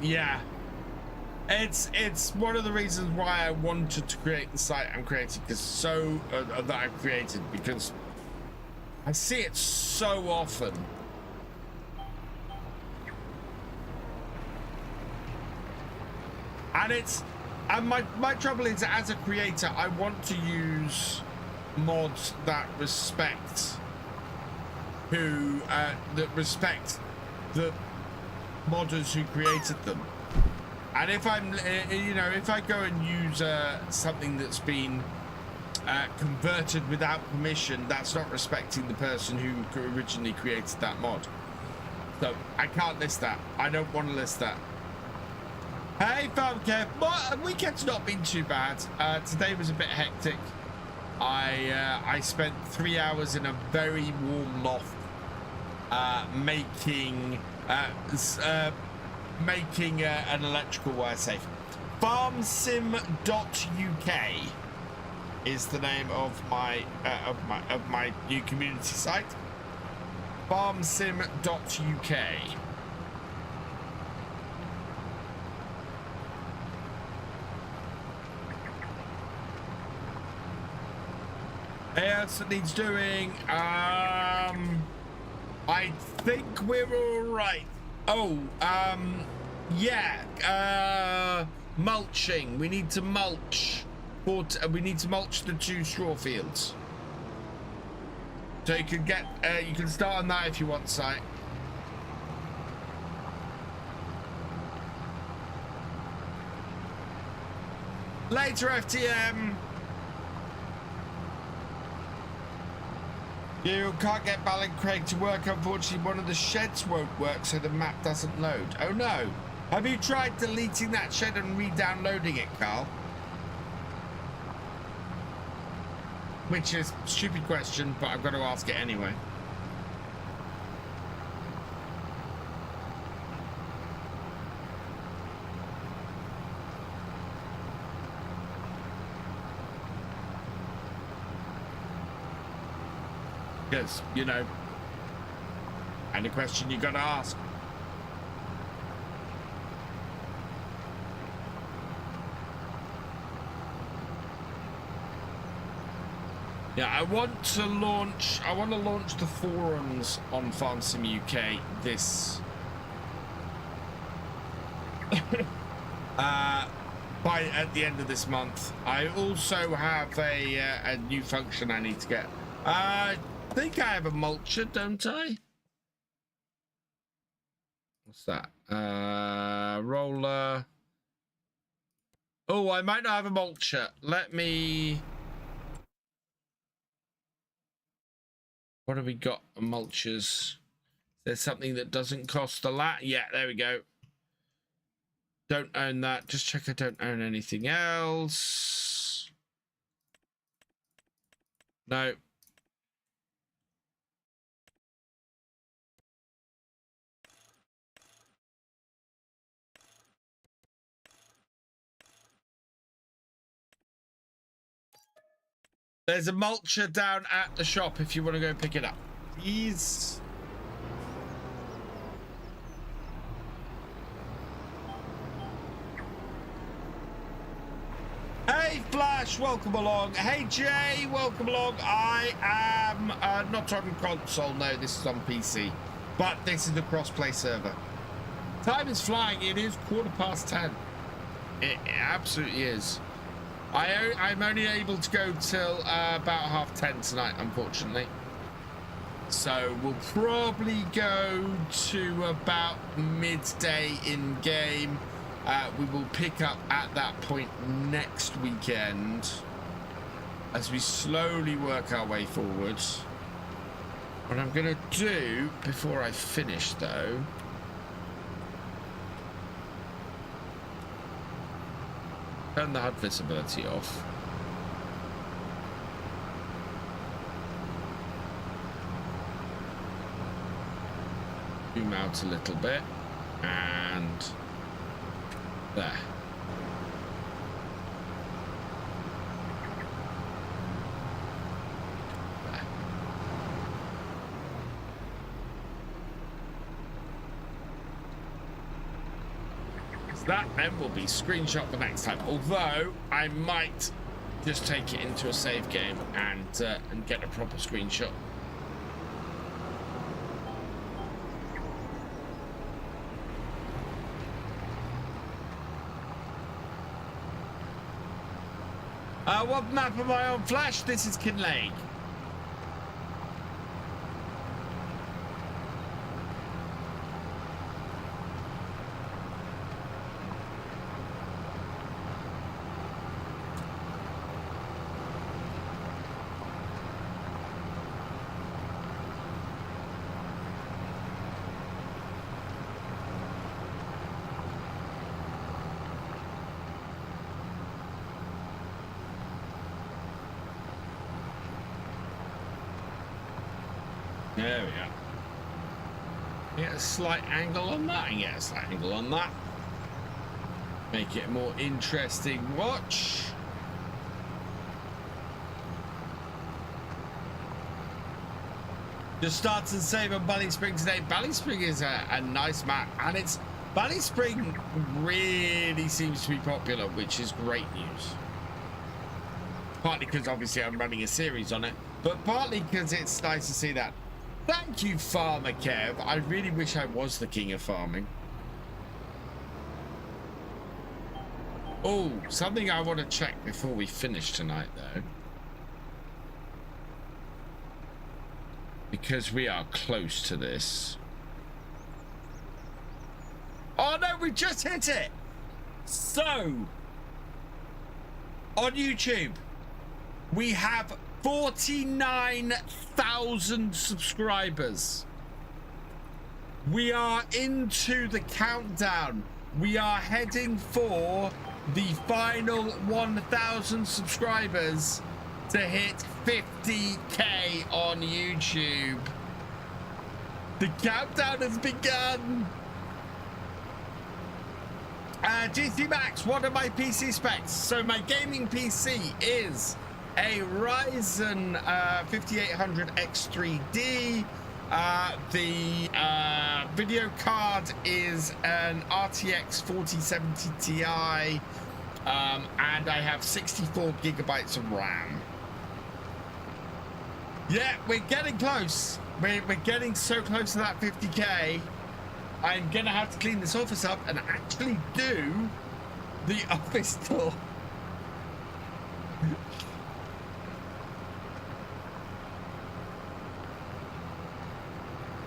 Yeah, it's one of the reasons why I wanted to create the site I'm creating, because that I've created, because I see it so often. And my trouble is, as a creator, I want to use mods that respect the modders who created them. And if I'm if I go and use something that's been converted without permission, that's not respecting the person who originally created that mod. So I can't list that. I don't want to list that. Hey Farmcare, weekend's not been too bad. Today was a bit hectic. I spent 3 hours in a very warm loft making an electrical wire safe. Farmsim.uk is the name of my new community site. Farmsim.uk. Else that needs doing. I think we're all right. Oh, yeah. Mulching. We need to mulch. We need to mulch the 2 straw fields. So you can get, you can start on that if you want, site. Later, FTM. You can't get Ballin Craig to work. Unfortunately, one of the sheds won't work, so the map doesn't load. Oh no. Have you tried deleting that shed and re-downloading it, Carl? Which is a stupid question, but I've got to ask it anyway. Because, you know, and a question you got to ask. Yeah, I want to launch the forums on FarmSim UK this at the end of this month. I also have a new function I need to get. I think I have a mulcher, don't I? What's that? Roller. Oh, I might not have a mulcher. Let me. What have we got? Mulchers. There's something that doesn't cost a lot. Yeah, there we go. Don't own that. Just check I don't own anything else. No. There's a mulcher down at the shop if you want to go pick it up. Please. Hey Flash, welcome along. Hey Jay, welcome along. I am not on console, no, this is on PC, but this is the cross-play server. Time is flying. It is 10:15. It absolutely is. I'm only able to go till about 10:30 tonight, unfortunately. So we'll probably go to about midday in game. We will pick up at that point next weekend as we slowly work our way forward. What I'm going to do before I finish, though, turn the HUD visibility off. Zoom out a little bit, and there. That then will be screenshot the next time, although I might just take it into a save game and get a proper screenshot. What map am I on, Flash? This is Kinlaig. There we go. Get a slight angle on that and get a slight angle on that. Make it a more interesting watch. Just started to save on Bally Spring today. Bally Spring is a nice map, and it's Bally Spring really seems to be popular, which is great news. Partly because obviously I'm running a series on it, but partly because it's nice to see that. Thank you, Farmer Kev. I really wish I was the king of farming. Oh, something I want to check before we finish tonight, though. Because we are close to this. Oh, no, we just hit it. So, on YouTube, we have 49,000 subscribers. We are into the countdown. We are heading for the final 1,000 subscribers to hit 50k on YouTube. The countdown has begun. GT Max, what are my PC specs? So my gaming PC is a Ryzen 5800 X3D. The video card is an RTX 4070 Ti, and I have 64 gigabytes of RAM. Yeah, we're getting close. We're getting so close to that 50k. I'm gonna have to clean this office up and actually do the office tour.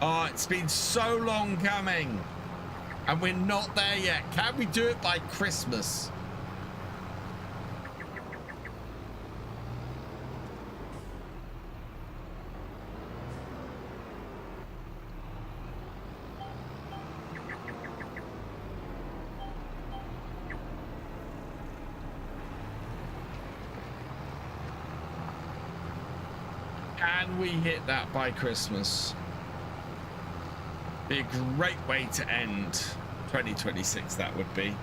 Oh, it's been so long coming, and we're not there yet. Can we do it by Christmas? Can we hit that by Christmas? Be a great way to end 2026, that would be.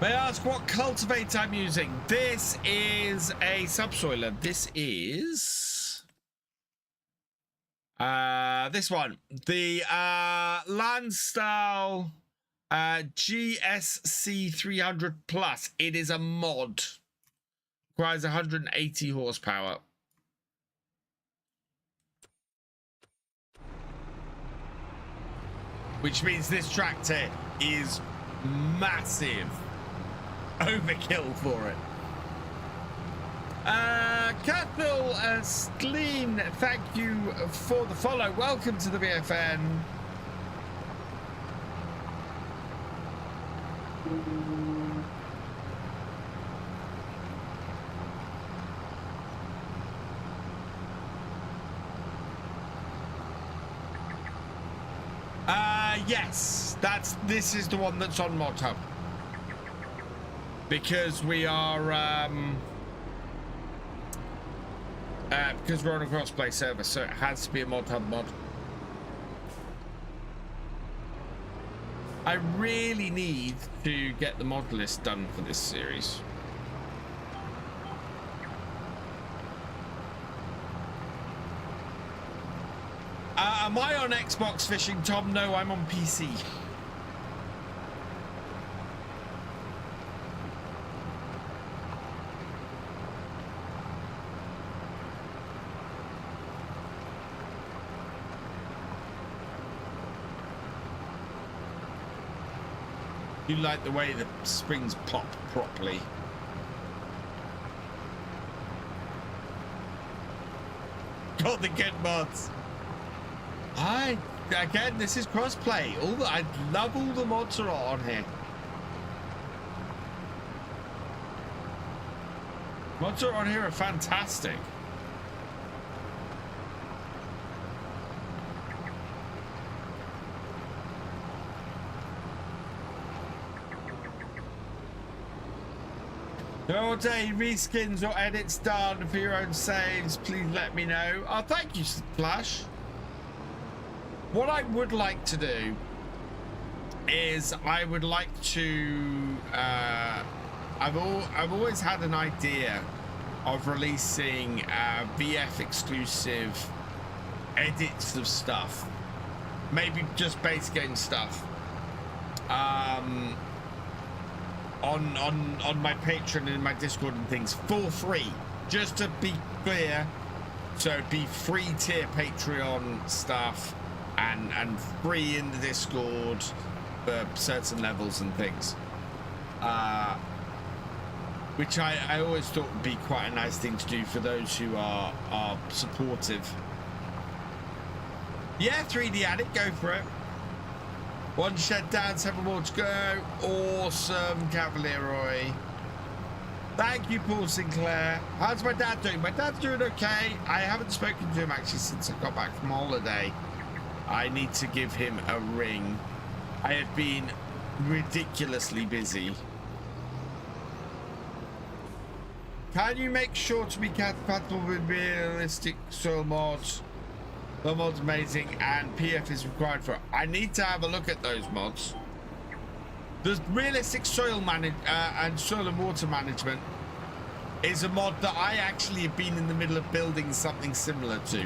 May I ask what cultivate I'm using? This is a subsoiler. This is This one, the Landstyle GSC 300 Plus. It is a mod. Requires 180 horsepower. Which means this tractor is massive. Overkill for it. Cathal Skleen, thank you for the follow. Welcome to the BFN. Yes, this is the one that's on Mod Hub. Because we are because we're on a crossplay server, so it has to be a Mod Hub mod. I really need to get the mod list done for this series. Am I on Xbox fishing, Tom? No, I'm on PC. You like the way the springs pop properly. Got the good mods. Again, this is crossplay. I love all the mods are on here. Mods are on here are fantastic. No day reskins or edits done for your own saves, please let me know. Oh, thank you, Flash. What I would like to do is I would like to I've always had an idea of releasing VF exclusive edits of stuff, maybe just base game stuff, on my Patreon and in my Discord and things for free, just to be clear. So it'd be free tier Patreon stuff and free in the Discord for certain levels and things, which I always thought would be quite a nice thing to do for those who are supportive. Yeah, 3D Addict, go for it. One shed down, 7 more to go. Awesome, Cavaleroy. Thank you, Paul Sinclair. How's my dad doing? My dad's doing okay. I haven't spoken to him actually since I got back from holiday. I need to give him a ring. I have been ridiculously busy. Can you make sure to be compatible with realistic soil mods? The mod's amazing and PF is required for it. I need to have a look at those mods. The realistic soil and soil and water management is a mod that I actually have been in the middle of building something similar to.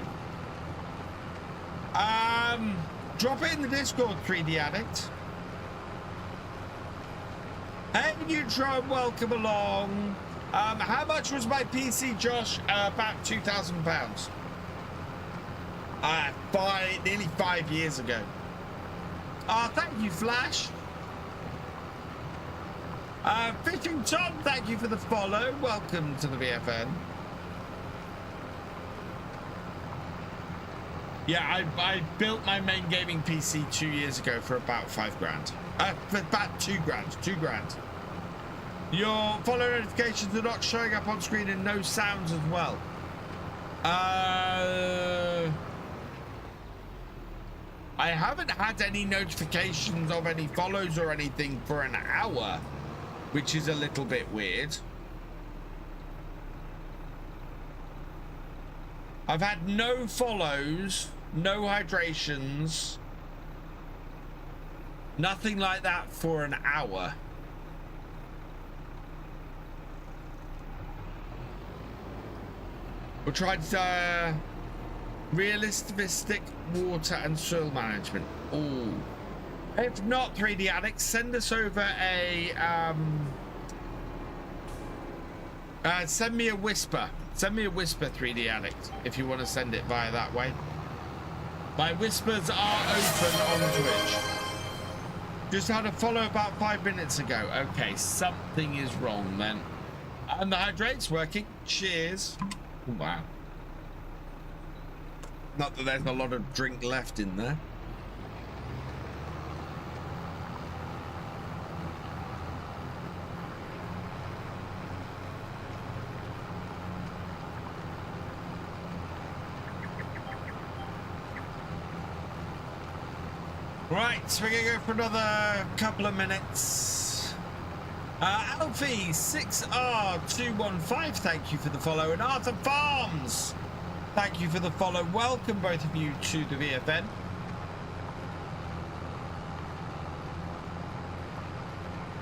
Drop it in the Discord, 3D Addict. Hey, Neutron, welcome along. How much was my PC, Josh? About £2,000. Nearly 5 years ago. Thank you, Flash. Fishing Tom, thank you for the follow. Welcome to the VFN. Yeah, I built my main gaming PC 2 years ago for about $5 grand. For about $2 grand. Your follow notifications are not showing up on screen and no sounds as well. I haven't had any notifications of any follows or anything for an hour, which is a little bit weird. I've had no follows, no hydrations, nothing like that for an hour. We'll try to Realistic water and soil management. Oh, if not 3D Addict, send us over a send me a whisper. Send me a whisper, 3D Addict, if you want to send it via that way. My whispers are open on Twitch. Just had a follow about 5 minutes ago. Okay, something is wrong then. And the hydrate's working. Cheers. Wow. Not that there's a lot of drink left in there. Right, so we're gonna go for another couple of minutes. Alfie 6R215, thank you for the follow, and Arthur Farms, thank you for the follow. Welcome both of you to the VFN.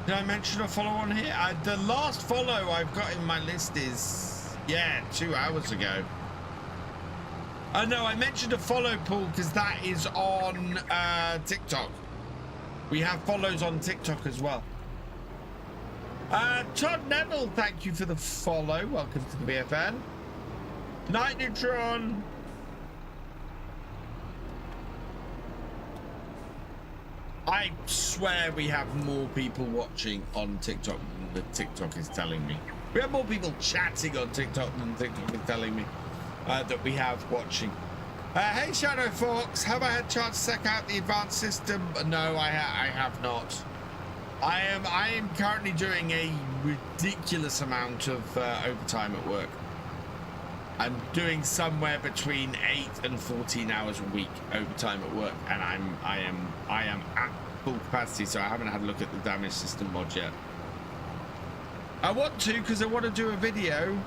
Did I mention a follow on here? The last follow I've got in my list is, yeah, 2 hours ago. No, I mentioned a follow, Paul, because that is on TikTok. We have follows on TikTok as well. Todd Neville, thank you for the follow. Welcome to the BFN. Night Neutron. I swear we have more people watching on TikTok than the TikTok is telling me. We have more people chatting on TikTok than TikTok is telling me. That we have watching. Hey Shadow Fox, have I had a chance to check out the advanced system? No, I have not. I am currently doing a ridiculous amount of overtime at work. I'm doing somewhere between 8 and 14 hours a week overtime at work, and I am at full capacity, so I haven't had a look at the damage system mod yet. I want to, because I want to do a video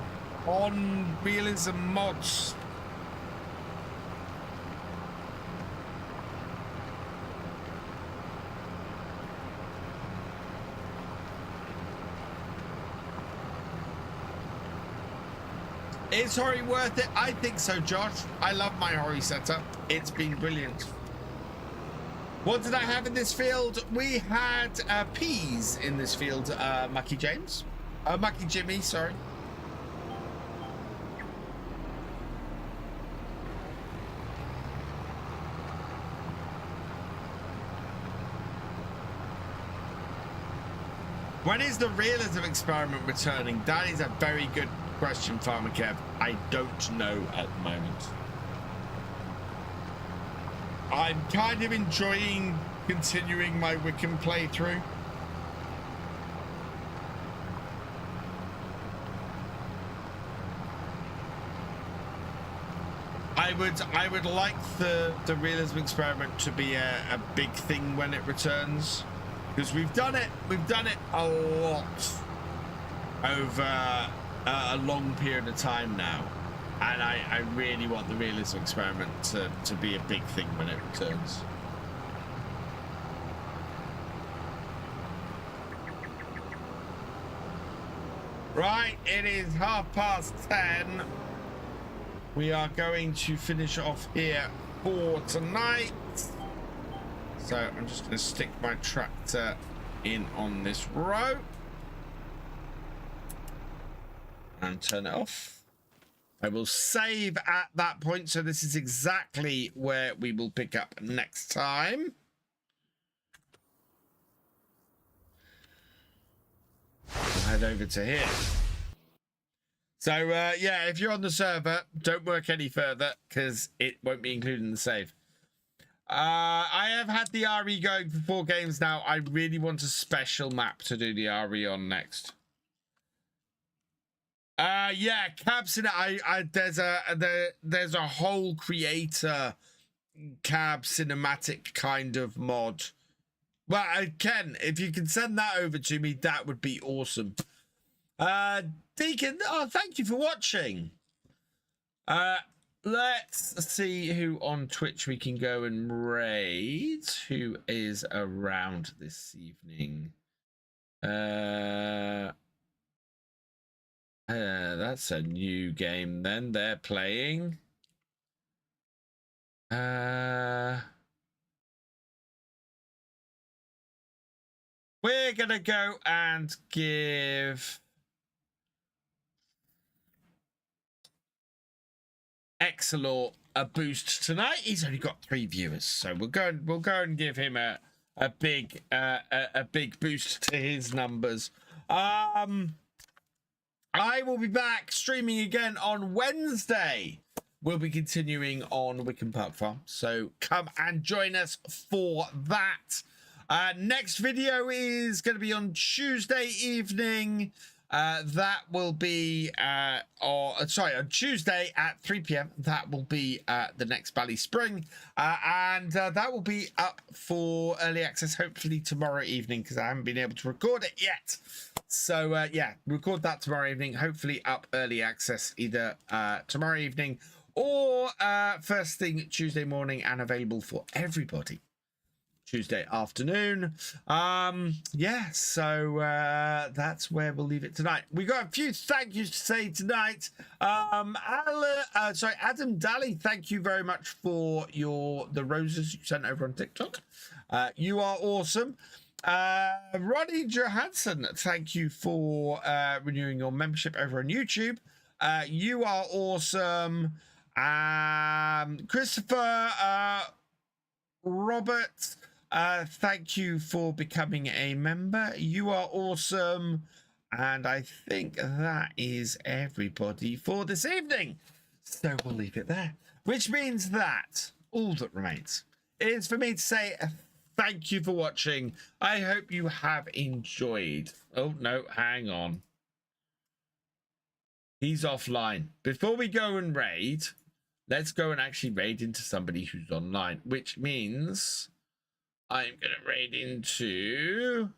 on realism mods. Is Hori worth it? I think so, Josh. I love my Hori setup. It's been brilliant. What did I have in this field? We had peas in this field, Mucky James. Mucky Jimmy, sorry. When is the realism experiment returning? That is a very good question, Farmer Kev. I don't know at the moment. I'm kind of enjoying continuing my Wickham playthrough. I would like the realism experiment to be a big thing when it returns. Because we've done it a lot over a long period of time now, and I really want the realism experiment to be a big thing when it returns. Right, it is 10:30. We are going to finish off here for tonight. So I'm just going to stick my tractor in on this row and turn it off. I will save at that point, so this is exactly where we will pick up next time. I'll head over to here. So yeah, if you're on the server, don't work any further because it won't be included in the save. I have had the RE going for 4 games now. I really want a special map to do the RE on next. Yeah, cabs in it. There's a whole creator cab cinematic kind of mod. Well, Ken, if you can send that over to me, that would be awesome. Deacon, oh, thank you for watching. Let's see who on Twitch we can go and raid. Who is around this evening? That's a new game then they're playing. We're gonna go and give Excelor a boost tonight. He's only got 3 viewers, so we'll go and give him a big boost to his numbers. I will be back streaming again on Wednesday. We'll be continuing on Wickham Park Farm, so come and join us for that. Next video is going to be on Tuesday evening. That will be on Tuesday at 3 p.m. That will be the next Bally Spring, and that will be up for early access hopefully tomorrow evening, because I haven't been able to record it yet. So yeah, record that tomorrow evening, hopefully up early access either tomorrow evening or first thing Tuesday morning, and available for everybody Tuesday afternoon. Yeah, so that's where we'll leave it tonight. We got a few thank yous to say tonight. Adam Daly, thank you very much for the roses you sent over on TikTok. You are awesome. Ronnie Johansson, thank you for renewing your membership over on YouTube. You are awesome. Christopher Robert, thank you for becoming a member. You are awesome. And I think that is everybody for this evening. So we'll leave it there, which means that all that remains is for me to say thank you for watching. I hope you have enjoyed. Oh, no, hang on. He's offline. Before we go and raid, let's go and actually raid into somebody who's online, which means I'm going to raid into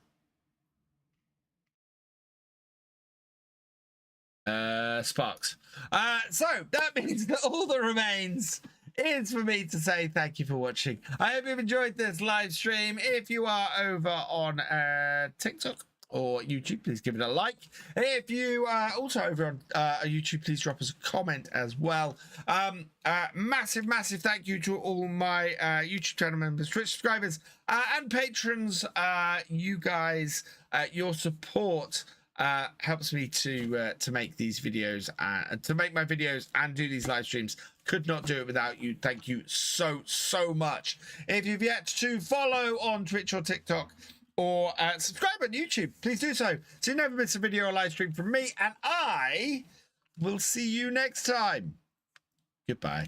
Sparks. So that means that all that remains is for me to say thank you for watching. I hope you've enjoyed this live stream. If you are over on TikTok or YouTube, please give it a like. If you are also over on YouTube, please drop us a comment as well. Massive thank you to all my YouTube channel members, Twitch subscribers, and patrons. You guys, your support helps me to make these videos, to make my videos and do these live streams. Could not do it without you. Thank you so much. If you've yet to follow on Twitch or TikTok, or subscribe on YouTube, please do so you never miss a video or live stream from me, and I will see you next time. Goodbye.